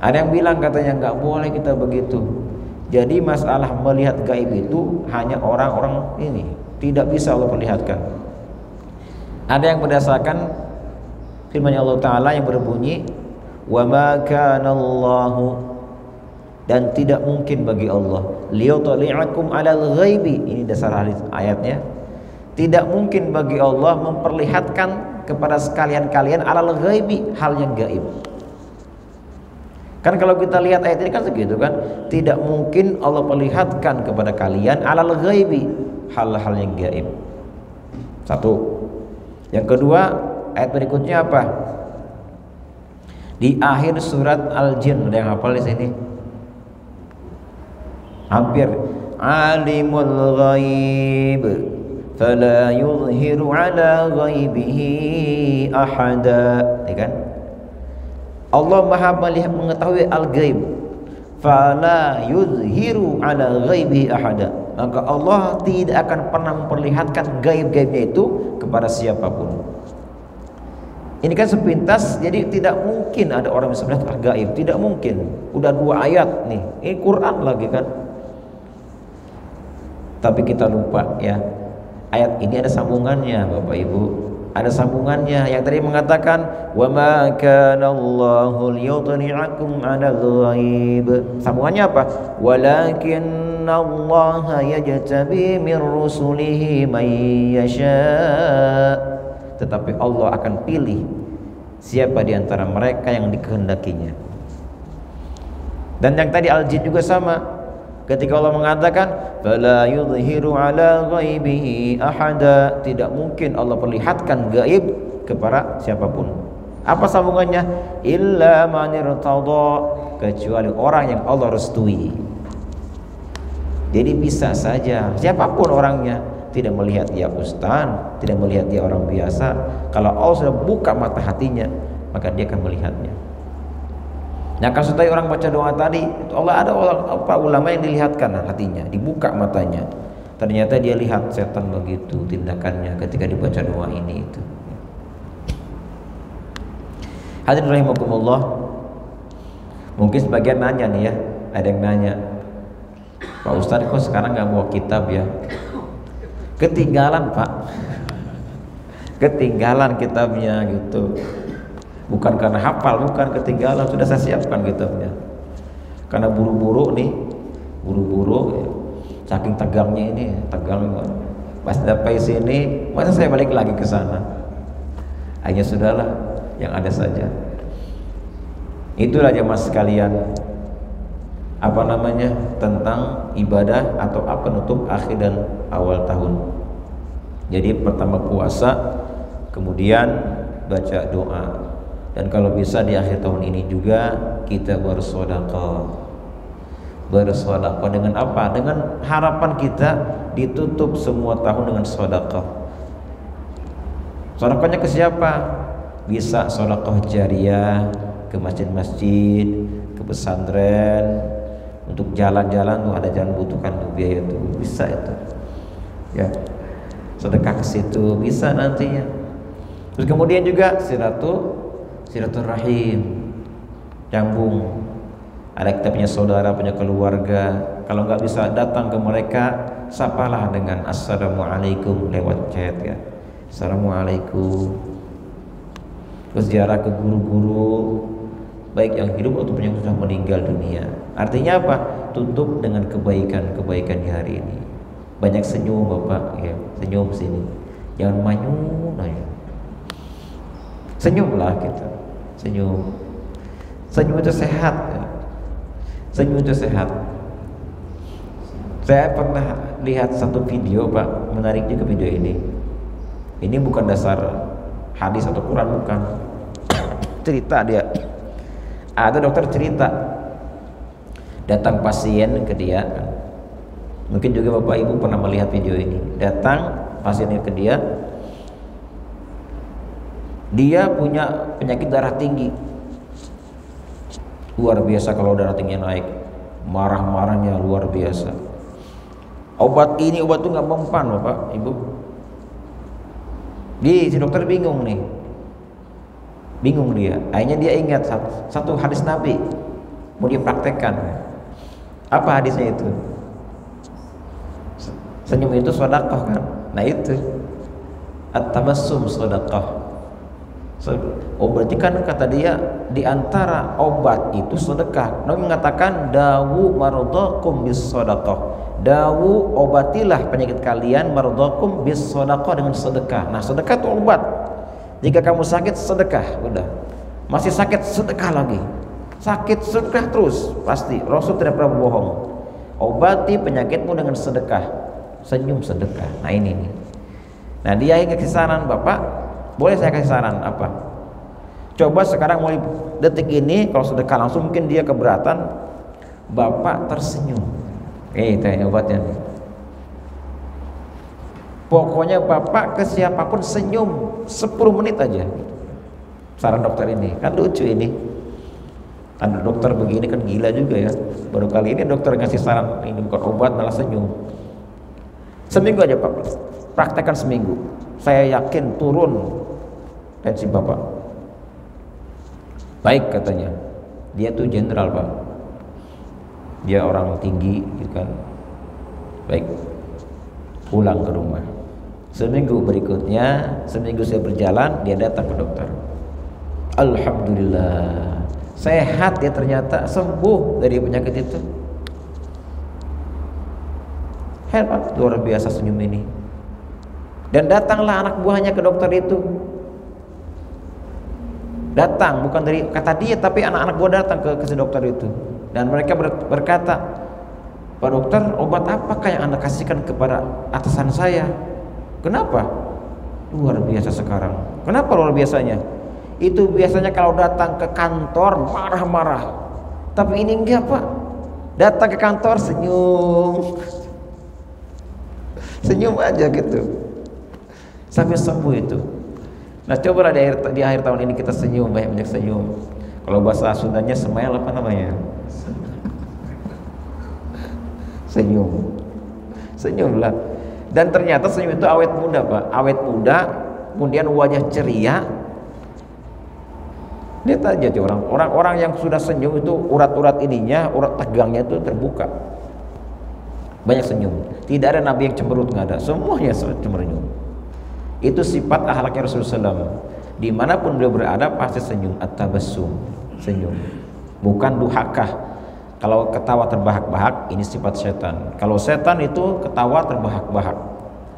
Ada yang bilang katanya nggak boleh kita begitu. Jadi masalah melihat gaib itu hanya orang-orang ini, tidak bisa Allah perlihatkan. Ada yang berdasarkan firman Allah Ta'ala yang berbunyi, wa ma kana Allahu, dan tidak mungkin bagi Allah, liyutli'akum 'alal ghaibi. Ini dasar ayatnya. Tidak mungkin bagi Allah memperlihatkan kepada sekalian kalian 'alal ghaibi, hal yang gaib. Kan kalau kita lihat ayat ini kan segitu kan, tidak mungkin Allah perlihatkan kepada kalian 'alal ghaibi, hal-hal yang gaib. Satu. Yang kedua, ayat berikutnya apa? Di akhir surat Al-Jin, ada yang hafal di sini? Hampir. Alimul ghaib fala yuzhiru ala ghaibihi ahada. Ya kan? Allah Maha mengetahui al-ghaib. Fala yuzhiru ala ghaibihi ahada. Maka Allah tidak akan pernah memperlihatkan gaib-gaibnya itu kepada siapapun. Ini kan sepintas, jadi tidak mungkin ada orang yang sebenarnya gaib, tidak mungkin. Udah 2 ayat nih, ini Quran lagi kan. Tapi kita lupa ya, ayat ini ada sambungannya Bapak Ibu, ada sambungannya yang tadi mengatakan wa ma kana Allahu liyutli'akum 'alal ghaib. Sambungannya apa? Walakinna Allah yajtabi min rusulihi man yasha. Tetapi Allah akan pilih siapa di antara mereka yang dikehendakinya. Dan yang tadi Al-Jin juga sama. Ketika Allah mengatakan fala yudhiru ala ghaibihi ahada, tidak mungkin Allah perlihatkan gaib kepada siapapun. Apa sambungannya? Illa man irtada, kecuali orang yang Allah restui. Jadi bisa saja siapapun orangnya, tidak melihat dia ustaz, tidak melihat dia orang biasa. Kalau Allah sudah buka mata hatinya, maka dia akan melihatnya. Nah kasus tadi orang baca doa tadi, Allah ada ulama yang dilihatkan hatinya, dibuka matanya. Ternyata dia lihat setan begitu tindakannya ketika dibaca doa ini itu. Hadirin rahimakumullah. Mungkin sebagian nanya nih ya, ada yang nanya, Pak Ustadz kok sekarang nggak bawa kitab ya? Ketinggalan Pak, ketinggalan kitabnya gitu. Bukan karena hafal, bukan, ketinggalan, sudah saya siapkan kitabnya. Karena buru-buru nih, buru-buru ya. saking tegangnya ini, tegang. Pas sampai sini, masa saya balik lagi ke sana? Hanya sudahlah, yang ada saja. Itulah jemaah sekalian, apa namanya, tentang ibadah atau penutup akhir dan awal tahun. Jadi pertama puasa, kemudian baca doa, dan kalau bisa di akhir tahun ini juga kita bersedekah. Bersedekah dengan apa? Dengan harapan kita ditutup semua tahun dengan sedekah. Sedekahnya ke siapa? Bisa sedekah jariyah ke masjid-masjid, ke pesantren, untuk jalan-jalan tuh, ada jalan butuhkan tuh biaya tuh, bisa itu. Ya, sedekah ke situ bisa nantinya. Terus kemudian juga silaturahim, nyambung. Ada kita punya saudara, punya keluarga, kalau nggak bisa datang ke mereka, sapalah dengan assalamualaikum lewat chat ya. Assalamualaikum. Terus ziarah ke guru-guru, baik yang hidup ataupun yang sudah meninggal dunia. Artinya apa? Tutup dengan kebaikan-kebaikan di hari ini. Banyak senyum Bapak ya, senyum sini. Jangan manyun aja. Senyumlah kita. Senyum. Senyum itu sehat ya. Senyum itu sehat. Saya pernah lihat satu video Pak, menarik juga video ini. Ini bukan dasar hadis atau Quran, bukan. Cerita dia. Ada dokter cerita, datang pasien ke dia, mungkin juga Bapak Ibu pernah melihat video ini. Datang pasiennya ke dia, dia punya penyakit darah tinggi, luar biasa. Kalau darah tingginya naik, marah-marahnya luar biasa. Obat ini, obat itu nggak mempan Bapak Ibu. Si dokter bingung nih, bingung dia. Akhirnya dia ingat satu hadis Nabi, mau dia praktekkan. Apa hadisnya itu? Senyum itu sedekah kan? Nah itu at-tabassum sedekah. Oh berarti kan kata dia, di antara obat itu sedekah. Nabi mengatakan dawu maradakum bis sedekah. Dawu, obatilah penyakit kalian, maradakum bis sedekah, dengan sedekah. Nah sedekah itu obat. Jika kamu sakit, sedekah, udah. Masih sakit, sedekah lagi. Sakit, sedekah terus, pasti. Rasul tidak pernah bohong. Obati penyakitmu dengan sedekah. Senyum sedekah. Nah ini nih. Nah dia ingin kasih saran, Bapak. Boleh saya kasih saran apa? Coba sekarang mulai detik ini, kalau sedekah langsung mungkin dia keberatan. Bapak tersenyum. Itu obatnya nih. Pokoknya Bapak ke siapapun senyum 10 menit aja. Saran dokter ini, kan lucu ini. Ada dokter begini kan gila juga ya. Baru kali ini dokter ngasih saran ini bukan obat malah senyum. Seminggu aja Pak, praktekkan seminggu. Saya yakin turun tensi Bapak. Baik katanya. Dia tuh jenderal Pak. Dia orang tinggi gitu kan. Baik. Pulang ke rumah. Seminggu berikutnya, seminggu saya berjalan, dia datang ke dokter. Alhamdulillah, sehat ya, ternyata sembuh dari penyakit itu. Hebat, luar biasa senyum ini. Dan datanglah anak buahnya ke dokter itu. Datang, bukan dari kata dia, tapi anak-anak buah datang ke si dokter itu. Dan mereka berkata, Pak dokter, obat apakah yang Anda kasihkan kepada atasan saya? Kenapa? Luar biasa sekarang. Kenapa luar biasanya? Itu biasanya kalau datang ke kantor marah-marah. Tapi ini enggak Pak. Datang ke kantor senyum. Senyum aja gitu. Sampai sembuh itu. Nah cobalah di akhir tahun ini kita senyum, banyak-banyak senyum. Kalau bahasa Sundanya smile apa namanya? Senyum. Senyumlah. Dan ternyata senyum itu awet muda Pak. Awet muda, kemudian wajah ceria. Lihat aja tuh orang-orang yang sudah senyum itu urat-urat ininya, urat tegangnya itu terbuka. Banyak senyum. Tidak ada nabi yang cemberut, nggak ada. Semuanya cemberut. Itu sifat akhlaknya Rasulullah SAW. Dimanapun beliau berada pasti senyum. At-tabassum, senyum. Bukan duhakah. Kalau ketawa terbahak-bahak ini sifat setan. Kalau setan itu ketawa terbahak-bahak.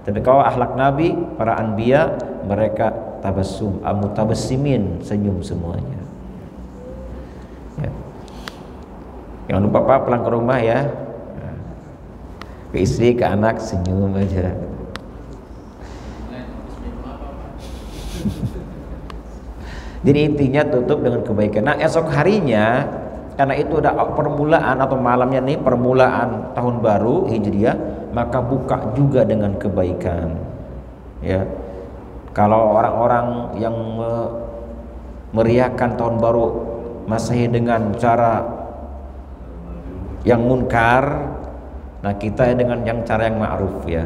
Tapi kalau akhlak Nabi, para anbiya, mereka tabassum, mutabassimin, senyum semuanya. Ya. Jangan lupa Pak pulang ke rumah ya. Ke istri, ke anak senyum aja. Jadi intinya tutup dengan kebaikan. Nah, esok harinya karena itu ada permulaan atau malamnya nih permulaan tahun baru Hijriah, maka buka juga dengan kebaikan. Ya. Kalau orang-orang yang meriahkan tahun baru Masehi dengan cara yang munkar, nah kita dengan cara yang ma'ruf ya.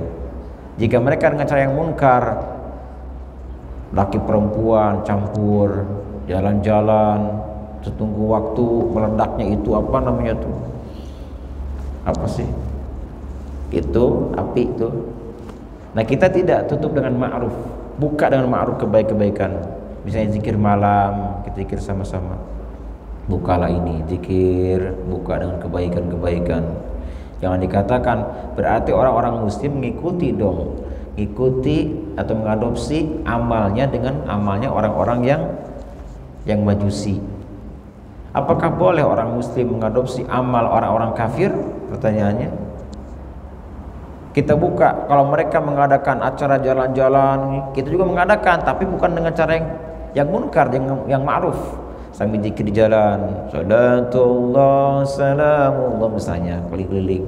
Jika mereka dengan cara yang munkar, laki perempuan campur, jalan-jalan, setunggu waktu meledaknya itu apa namanya tuh? Apa sih? Itu api itu. Nah kita tidak, tutup dengan ma'ruf, buka dengan ma'ruf kebaikan. Misalnya zikir malam, kita zikir sama-sama. Bukalah ini zikir, buka dengan kebaikan-kebaikan. Jangan dikatakan berarti orang-orang muslim mengikuti dong, ikuti atau mengadopsi amalnya dengan amalnya orang-orang yang majusi. Apakah boleh orang muslim mengadopsi amal orang-orang kafir? Pertanyaannya. Kita buka, kalau mereka mengadakan acara jalan-jalan, kita juga mengadakan, tapi bukan dengan cara yang munkar, yang ma'ruf. Sambil zikir di jalan, salatullah, salamullah misalnya, keliling-keliling.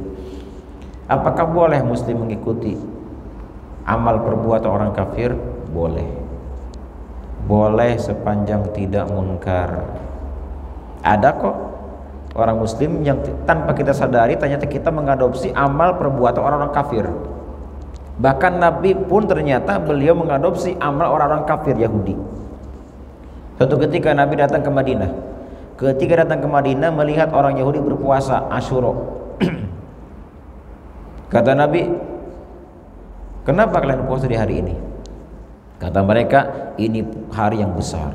Apakah boleh muslim mengikuti amal perbuatan orang kafir? Boleh. Boleh sepanjang tidak munkar. Ada kok orang muslim yang tanpa kita sadari ternyata kita mengadopsi amal perbuatan orang-orang kafir. Bahkan Nabi pun ternyata beliau mengadopsi amal orang-orang kafir Yahudi. Suatu ketika Nabi datang ke Madinah. Ketika datang ke Madinah melihat orang Yahudi berpuasa Asyura. Kata Nabi, kenapa kalian puasa di hari ini? Kata mereka, ini hari yang besar.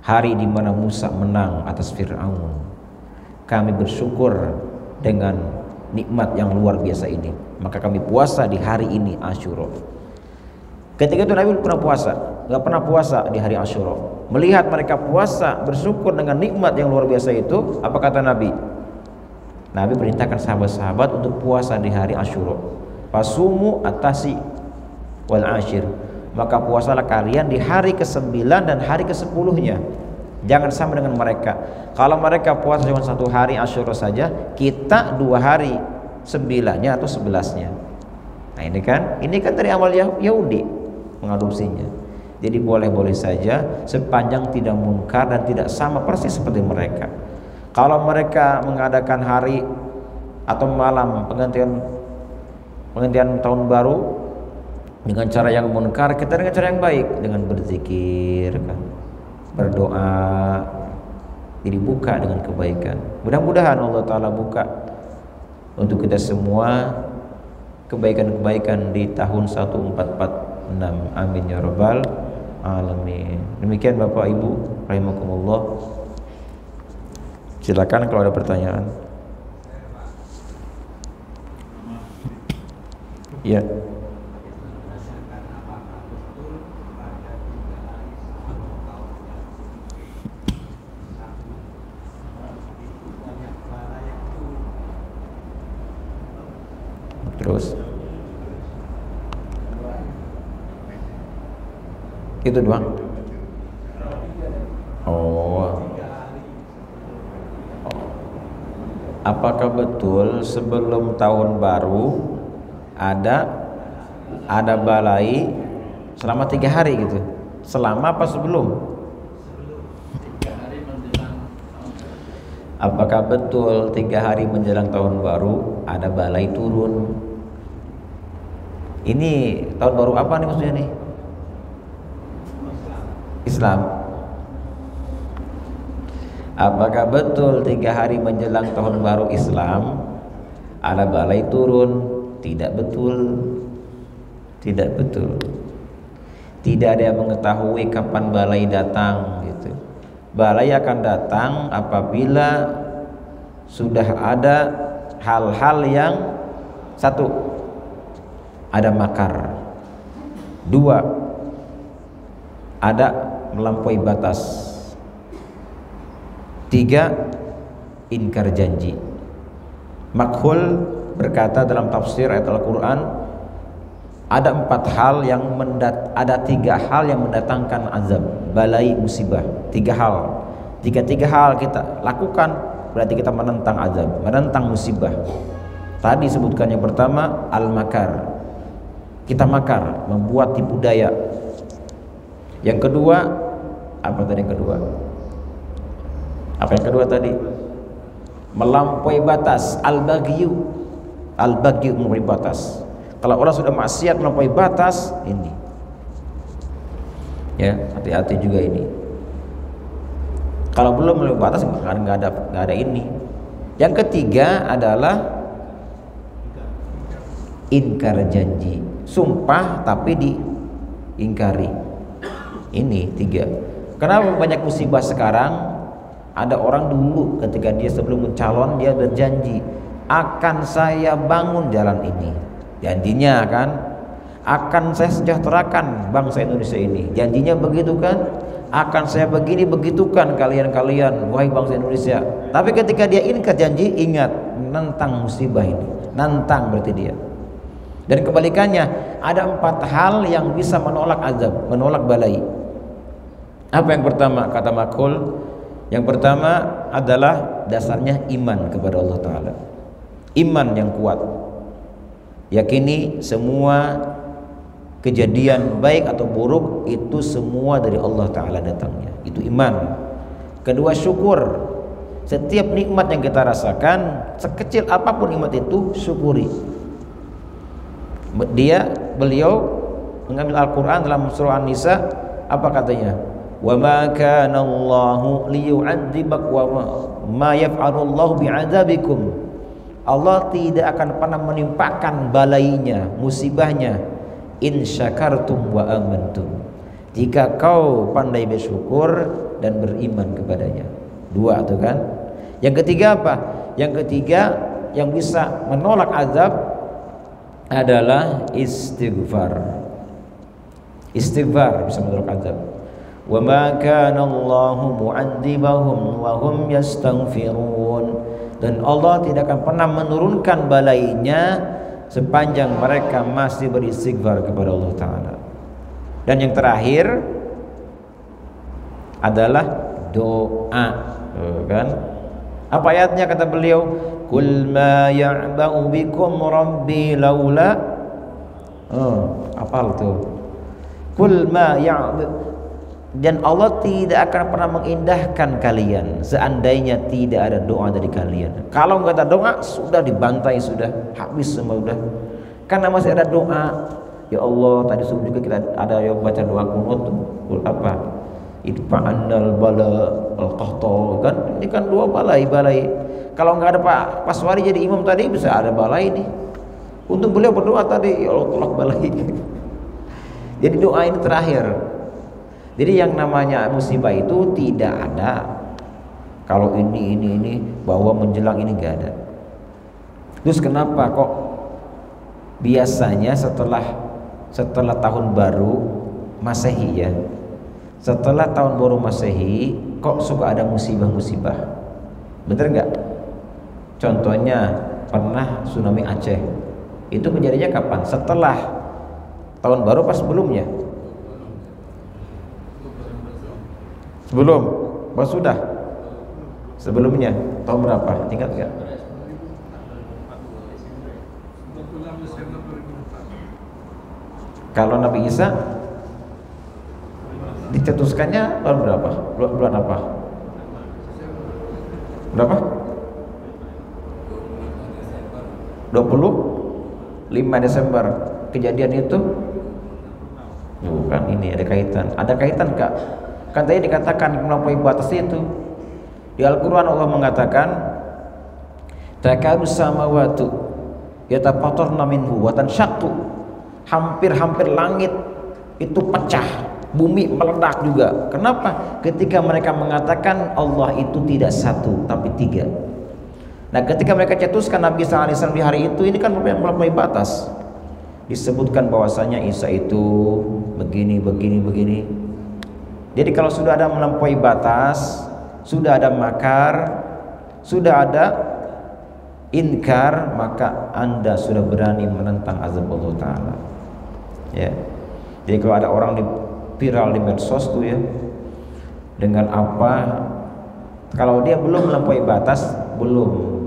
Hari di mana Musa menang atas Fir'aun. Kami bersyukur dengan nikmat yang luar biasa ini. Maka kami puasa di hari ini Asyura. Ketika itu Nabi pernah puasa, nggak pernah puasa di hari Asyura. Melihat mereka puasa, bersyukur dengan nikmat yang luar biasa itu, apa kata Nabi? Nabi perintahkan sahabat-sahabat untuk puasa di hari Asyura. Fasumu atasi wal ashir. Maka puasalah kalian di hari ke-9 dan hari ke-10-nya. Jangan sama dengan mereka. Kalau mereka puasa cuma 1 hari Asyura saja, kita 2 hari 9-nya atau 11-nya. Nah ini kan dari amal Yahudi mengadopsinya. Jadi boleh-boleh saja sepanjang tidak munkar dan tidak sama persis seperti mereka. Kalau mereka mengadakan hari atau malam pengantian tahun baru dengan cara yang munkar, kita dengan cara yang baik, dengan berzikir, berdoa. Jadi buka dengan kebaikan. Mudah-mudahan Allah Ta'ala buka untuk kita semua kebaikan-kebaikan di tahun 1446. Amin ya rabbal alamin. Demikian Bapak Ibu rahimakumullah. Silakan kalau ada pertanyaan. Ya. Terus itu doang. Apakah betul sebelum tahun baru ada balai selama 3 hari gitu? Selama apa sebelum? Apakah betul 3 hari menjelang tahun baru ada balai turun? Ini tahun baru apa nih maksudnya nih? Islam. Apakah betul 3 hari menjelang tahun baru Islam ada balai turun? Tidak betul. Tidak betul. Tidak ada yang mengetahui kapan balai datang gitu. Balai akan datang apabila sudah ada hal-hal yang satu, ada makar, dua, ada melampaui batas, tiga, ingkar janji. Makhul berkata dalam tafsir ayat Al-Quran, ada tiga hal yang mendatangkan azab, balai, musibah. Tiga hal. Tiga hal kita lakukan berarti kita menentang azab, menentang musibah. Tadi sebutkan yang pertama al-makar, kita makar, membuat tipu daya. Yang kedua, apa tadi yang kedua? Apa yang kedua tadi? Melampaui batas, al-baghyu. Al-baghyu melampaui batas. Kalau orang sudah maksiat melampaui batas, ini ya, hati-hati juga ini. Kalau belum melampaui batas nggak ada ini. Yang ketiga adalah ingkar janji, sumpah tapi diingkari. Ini tiga. Kenapa banyak musibah sekarang? Ada orang dulu ketika dia sebelum mencalon dia berjanji, akan saya bangun jalan ini. Janjinya kan, akan saya sejahterakan bangsa Indonesia ini. Janjinya begitu kan, akan saya begini begitukan kalian wahai bangsa Indonesia. Tapi ketika dia ingkar janji, ingat, nantang musibah ini, nantang berarti dia. Dan kebalikannya, ada 4 hal yang bisa menolak azab, menolak balai. Apa yang pertama? Kata Makhul, yang pertama adalah dasarnya iman kepada Allah Ta'ala, iman yang kuat, yakini semua kejadian baik atau buruk itu semua dari Allah Ta'ala datangnya, itu iman. Kedua, syukur. Setiap nikmat yang kita rasakan, sekecil apapun nikmat itu, syukuri. Beliau mengambil Al-Quran dalam surah An-Nisa, apa katanya? Wa ma kana Allahu liyu'adzibak wa ma yaf'alullahu bi'adzabikum. Allah tidak akan pernah menimpakan balainya, musibahnya, in syakartum wa amantum, jika kau pandai bersyukur dan beriman kepadanya. Dua tuh kan. Yang ketiga apa? Yang ketiga yang bisa menolak azab adalah istighfar. Istighfar bisa menolak azab. Wa ma kana Allahu mu'adzibahum wa hum yastaghfirun. Dan Allah tidak akan pernah menurunkan balainya sepanjang mereka masih beristighfar kepada Allah Ta'ala. Dan yang terakhir adalah doa, kan? Apa ayatnya kata beliau? Qul ma ya'ba'u bikum rabbi laula. Apal tuh. Qul ma ya'ba'u. Dan Allah tidak akan pernah mengindahkan kalian seandainya tidak ada doa dari kalian. Kalau nggak ada doa, sudah dibantai, sudah habis semua, udah. Karena masih ada doa. Ya Allah, tadi subuh juga kita ada yang baca doa kunut, apa? Idfa'annal bala al-qahta, kan? Ini kan dua balai. Kalau nggak ada Pak Paswari jadi imam tadi, bisa ada balai nih. Untuk beliau berdoa tadi, ya Allah tolak balai. Jadi doa ini terakhir. Jadi yang namanya musibah itu tidak ada kalau ini bahwa menjelang ini nggak ada. Terus kenapa kok biasanya setelah tahun baru Masehi ya, setelah tahun baru Masehi kok suka ada musibah-musibah? Bener nggak? Contohnya pernah tsunami Aceh. Itu kejadiannya kapan? Setelah tahun baru pas sebelumnya? Sebelum? Pas sudah? Sebelumnya? Tahun berapa? Ingat nggak? Kalau Nabi Isa dicetuskannya tahun berapa? Bulan apa? Berapa? 25 Desember. Kejadian itu bukan, ini ada kaitan. Ada kaitan Kak? Kan tadi dikatakan melampaui batas itu. Di Al-Quran Allah mengatakan takadu samawatu yatafattarna minhu wa tanshaqqu. Hampir-hampir langit itu pecah, bumi meledak juga. Kenapa? Ketika mereka mengatakan Allah itu tidak satu tapi tiga. Nah, ketika mereka cetuskan Nabi Isa alaihissalam di hari itu, ini kan melampaui batas. Disebutkan bahwasanya Isa itu begini. Jadi kalau sudah ada melampaui batas, sudah ada makar, sudah ada inkar, maka Anda sudah berani menentang azab Allah Ta'ala. Ya. Jadi kalau ada orang viral di medsos tuh ya, dengan apa, kalau dia belum melampaui batas, belum.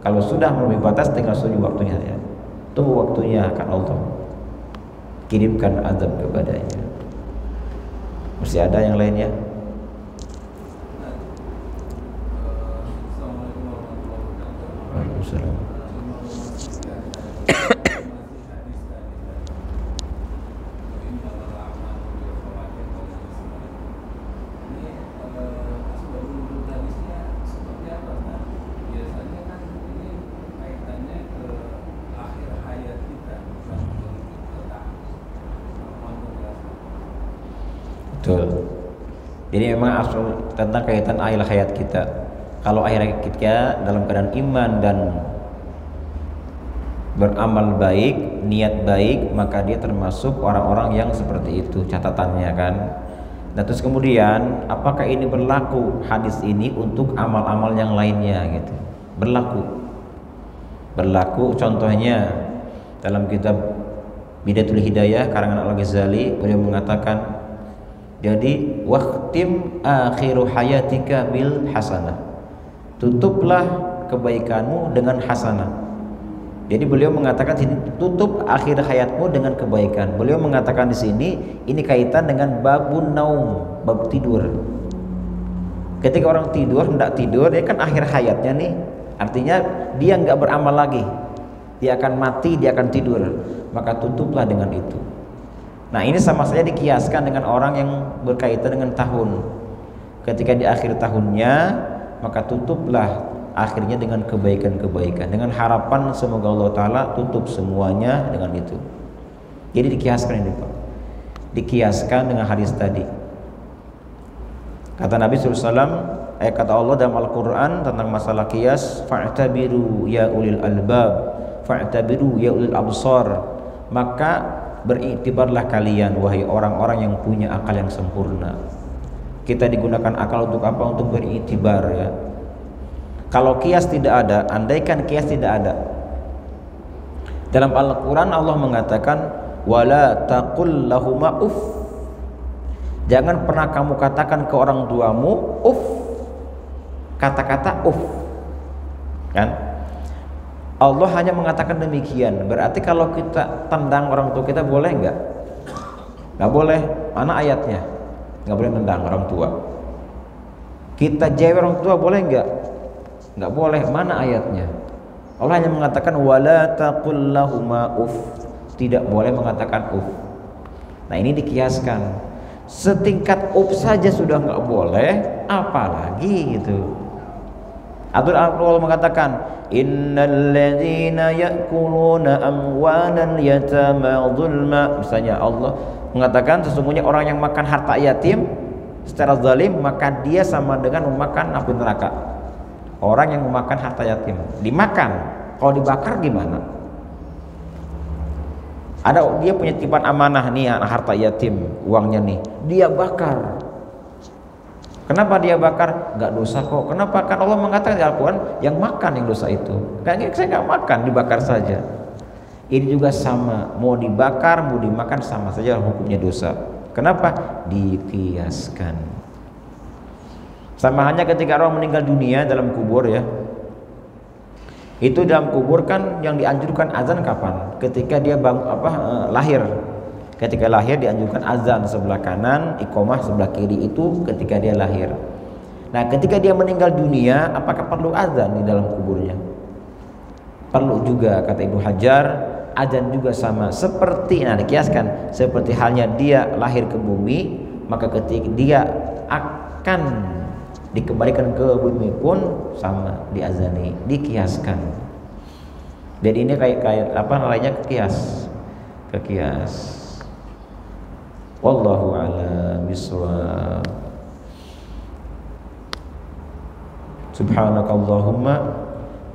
Kalau sudah melampaui batas, tinggal tunggu waktunya ya. Tunggu waktunya akan Allah kirimkan azab kepadanya. Masih ada yang lainnya? Waalaikumsalam. Betul. Jadi memang asal tentang kaitan akhir hayat kita. Kalau akhir hayat kita dalam keadaan iman dan beramal baik, niat baik, maka dia termasuk orang-orang yang seperti itu catatannya kan. Dan terus kemudian apakah ini berlaku hadis ini untuk amal-amal yang lainnya gitu? Berlaku contohnya dalam kitab Bidayatul Hidayah karangan Al-Ghazali, beliau mengatakan, jadi waqtim akhiru hayatika bil hasanah. Tutuplah kebaikanmu dengan hasanah. Jadi beliau mengatakan sini tutup akhir hayatmu dengan kebaikan. Beliau mengatakan di sini ini kaitan dengan babun naum, bab tidur. Ketika orang tidur, hendak tidur, dia kan akhir hayatnya nih. Artinya dia nggak beramal lagi. Dia akan mati, dia akan tidur. Maka tutuplah dengan itu. Nah, ini sama saja dikiaskan dengan orang yang berkaitan dengan tahun. Ketika di akhir tahunnya, maka tutuplah akhirnya dengan kebaikan-kebaikan, dengan harapan semoga Allah Ta'ala tutup semuanya dengan itu. Jadi dikiaskan ini Pak, dikiaskan dengan hadis tadi. Kata Nabi SAW, kata Allah dalam Al-Quran tentang masalah kias, fa'tabiru ya ulil albab, fa'tabiru ya ulil absar. Maka beriktibarlah kalian wahai orang-orang yang punya akal yang sempurna. Kita digunakan akal untuk apa? Untuk beriktibar ya. Kalau kias tidak ada, andaikan kias tidak ada, dalam Al-Quran Allah mengatakan wala taqul lahuma uff. Jangan pernah kamu katakan ke orang tuamu uff, kata-kata uff kan. Allah hanya mengatakan demikian. Berarti kalau kita tendang orang tua kita boleh enggak? Enggak boleh. Mana ayatnya? Enggak boleh tendang orang tua. Kita jewer orang tua boleh enggak? Enggak boleh. Mana ayatnya? Allah hanya mengatakan wala taqul lahuma uff. Tidak boleh mengatakan uff. Nah, ini dikiaskan. Setingkat uff saja sudah enggak boleh, apalagi gitu. Atau Allah mengatakan innal ladzina ya'kuluna amwalan yatama dzulma. Misalnya Allah mengatakan sesungguhnya orang yang makan harta yatim secara zalim, maka dia sama dengan memakan api neraka. Orang yang memakan harta yatim dimakan, kalau dibakar gimana? Ada dia punya titipan amanah nih harta yatim, uangnya nih, dia bakar. Kenapa dia bakar? Enggak dosa kok. Kenapa? Kan Allah mengatakan di Al-Quran yang makan yang dosa itu. Kayaknya saya enggak makan, dibakar saja. Ini juga sama, mau dibakar, mau dimakan sama saja hukumnya dosa. Kenapa? Dikiaskan. Sama hanya ketika orang meninggal dunia dalam kubur ya. Itu dalam kubur kan yang dianjurkan azan kapan? Ketika dia lahir. Ketika lahir dianjurkan azan sebelah kanan, iqomah sebelah kiri, itu ketika dia lahir. Nah, ketika dia meninggal dunia, apakah perlu azan di dalam kuburnya? Perlu juga, kata Ibnu Hajar, azan juga sama. Seperti, nah dikiaskan, seperti halnya dia lahir ke bumi, maka ketika dia akan dikembalikan ke bumi pun sama diazani, dikiaskan. Jadi ini kayak apa namanya, kias. Wallahu a'lam bishawab. Subhanakallahumma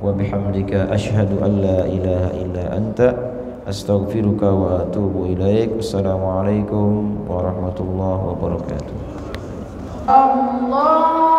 wa bihamdika asyhadu an la ilaha illa anta astaghfiruka wa atubu ilaik. Assalamualaikum warahmatullahi wabarakatuh. Allah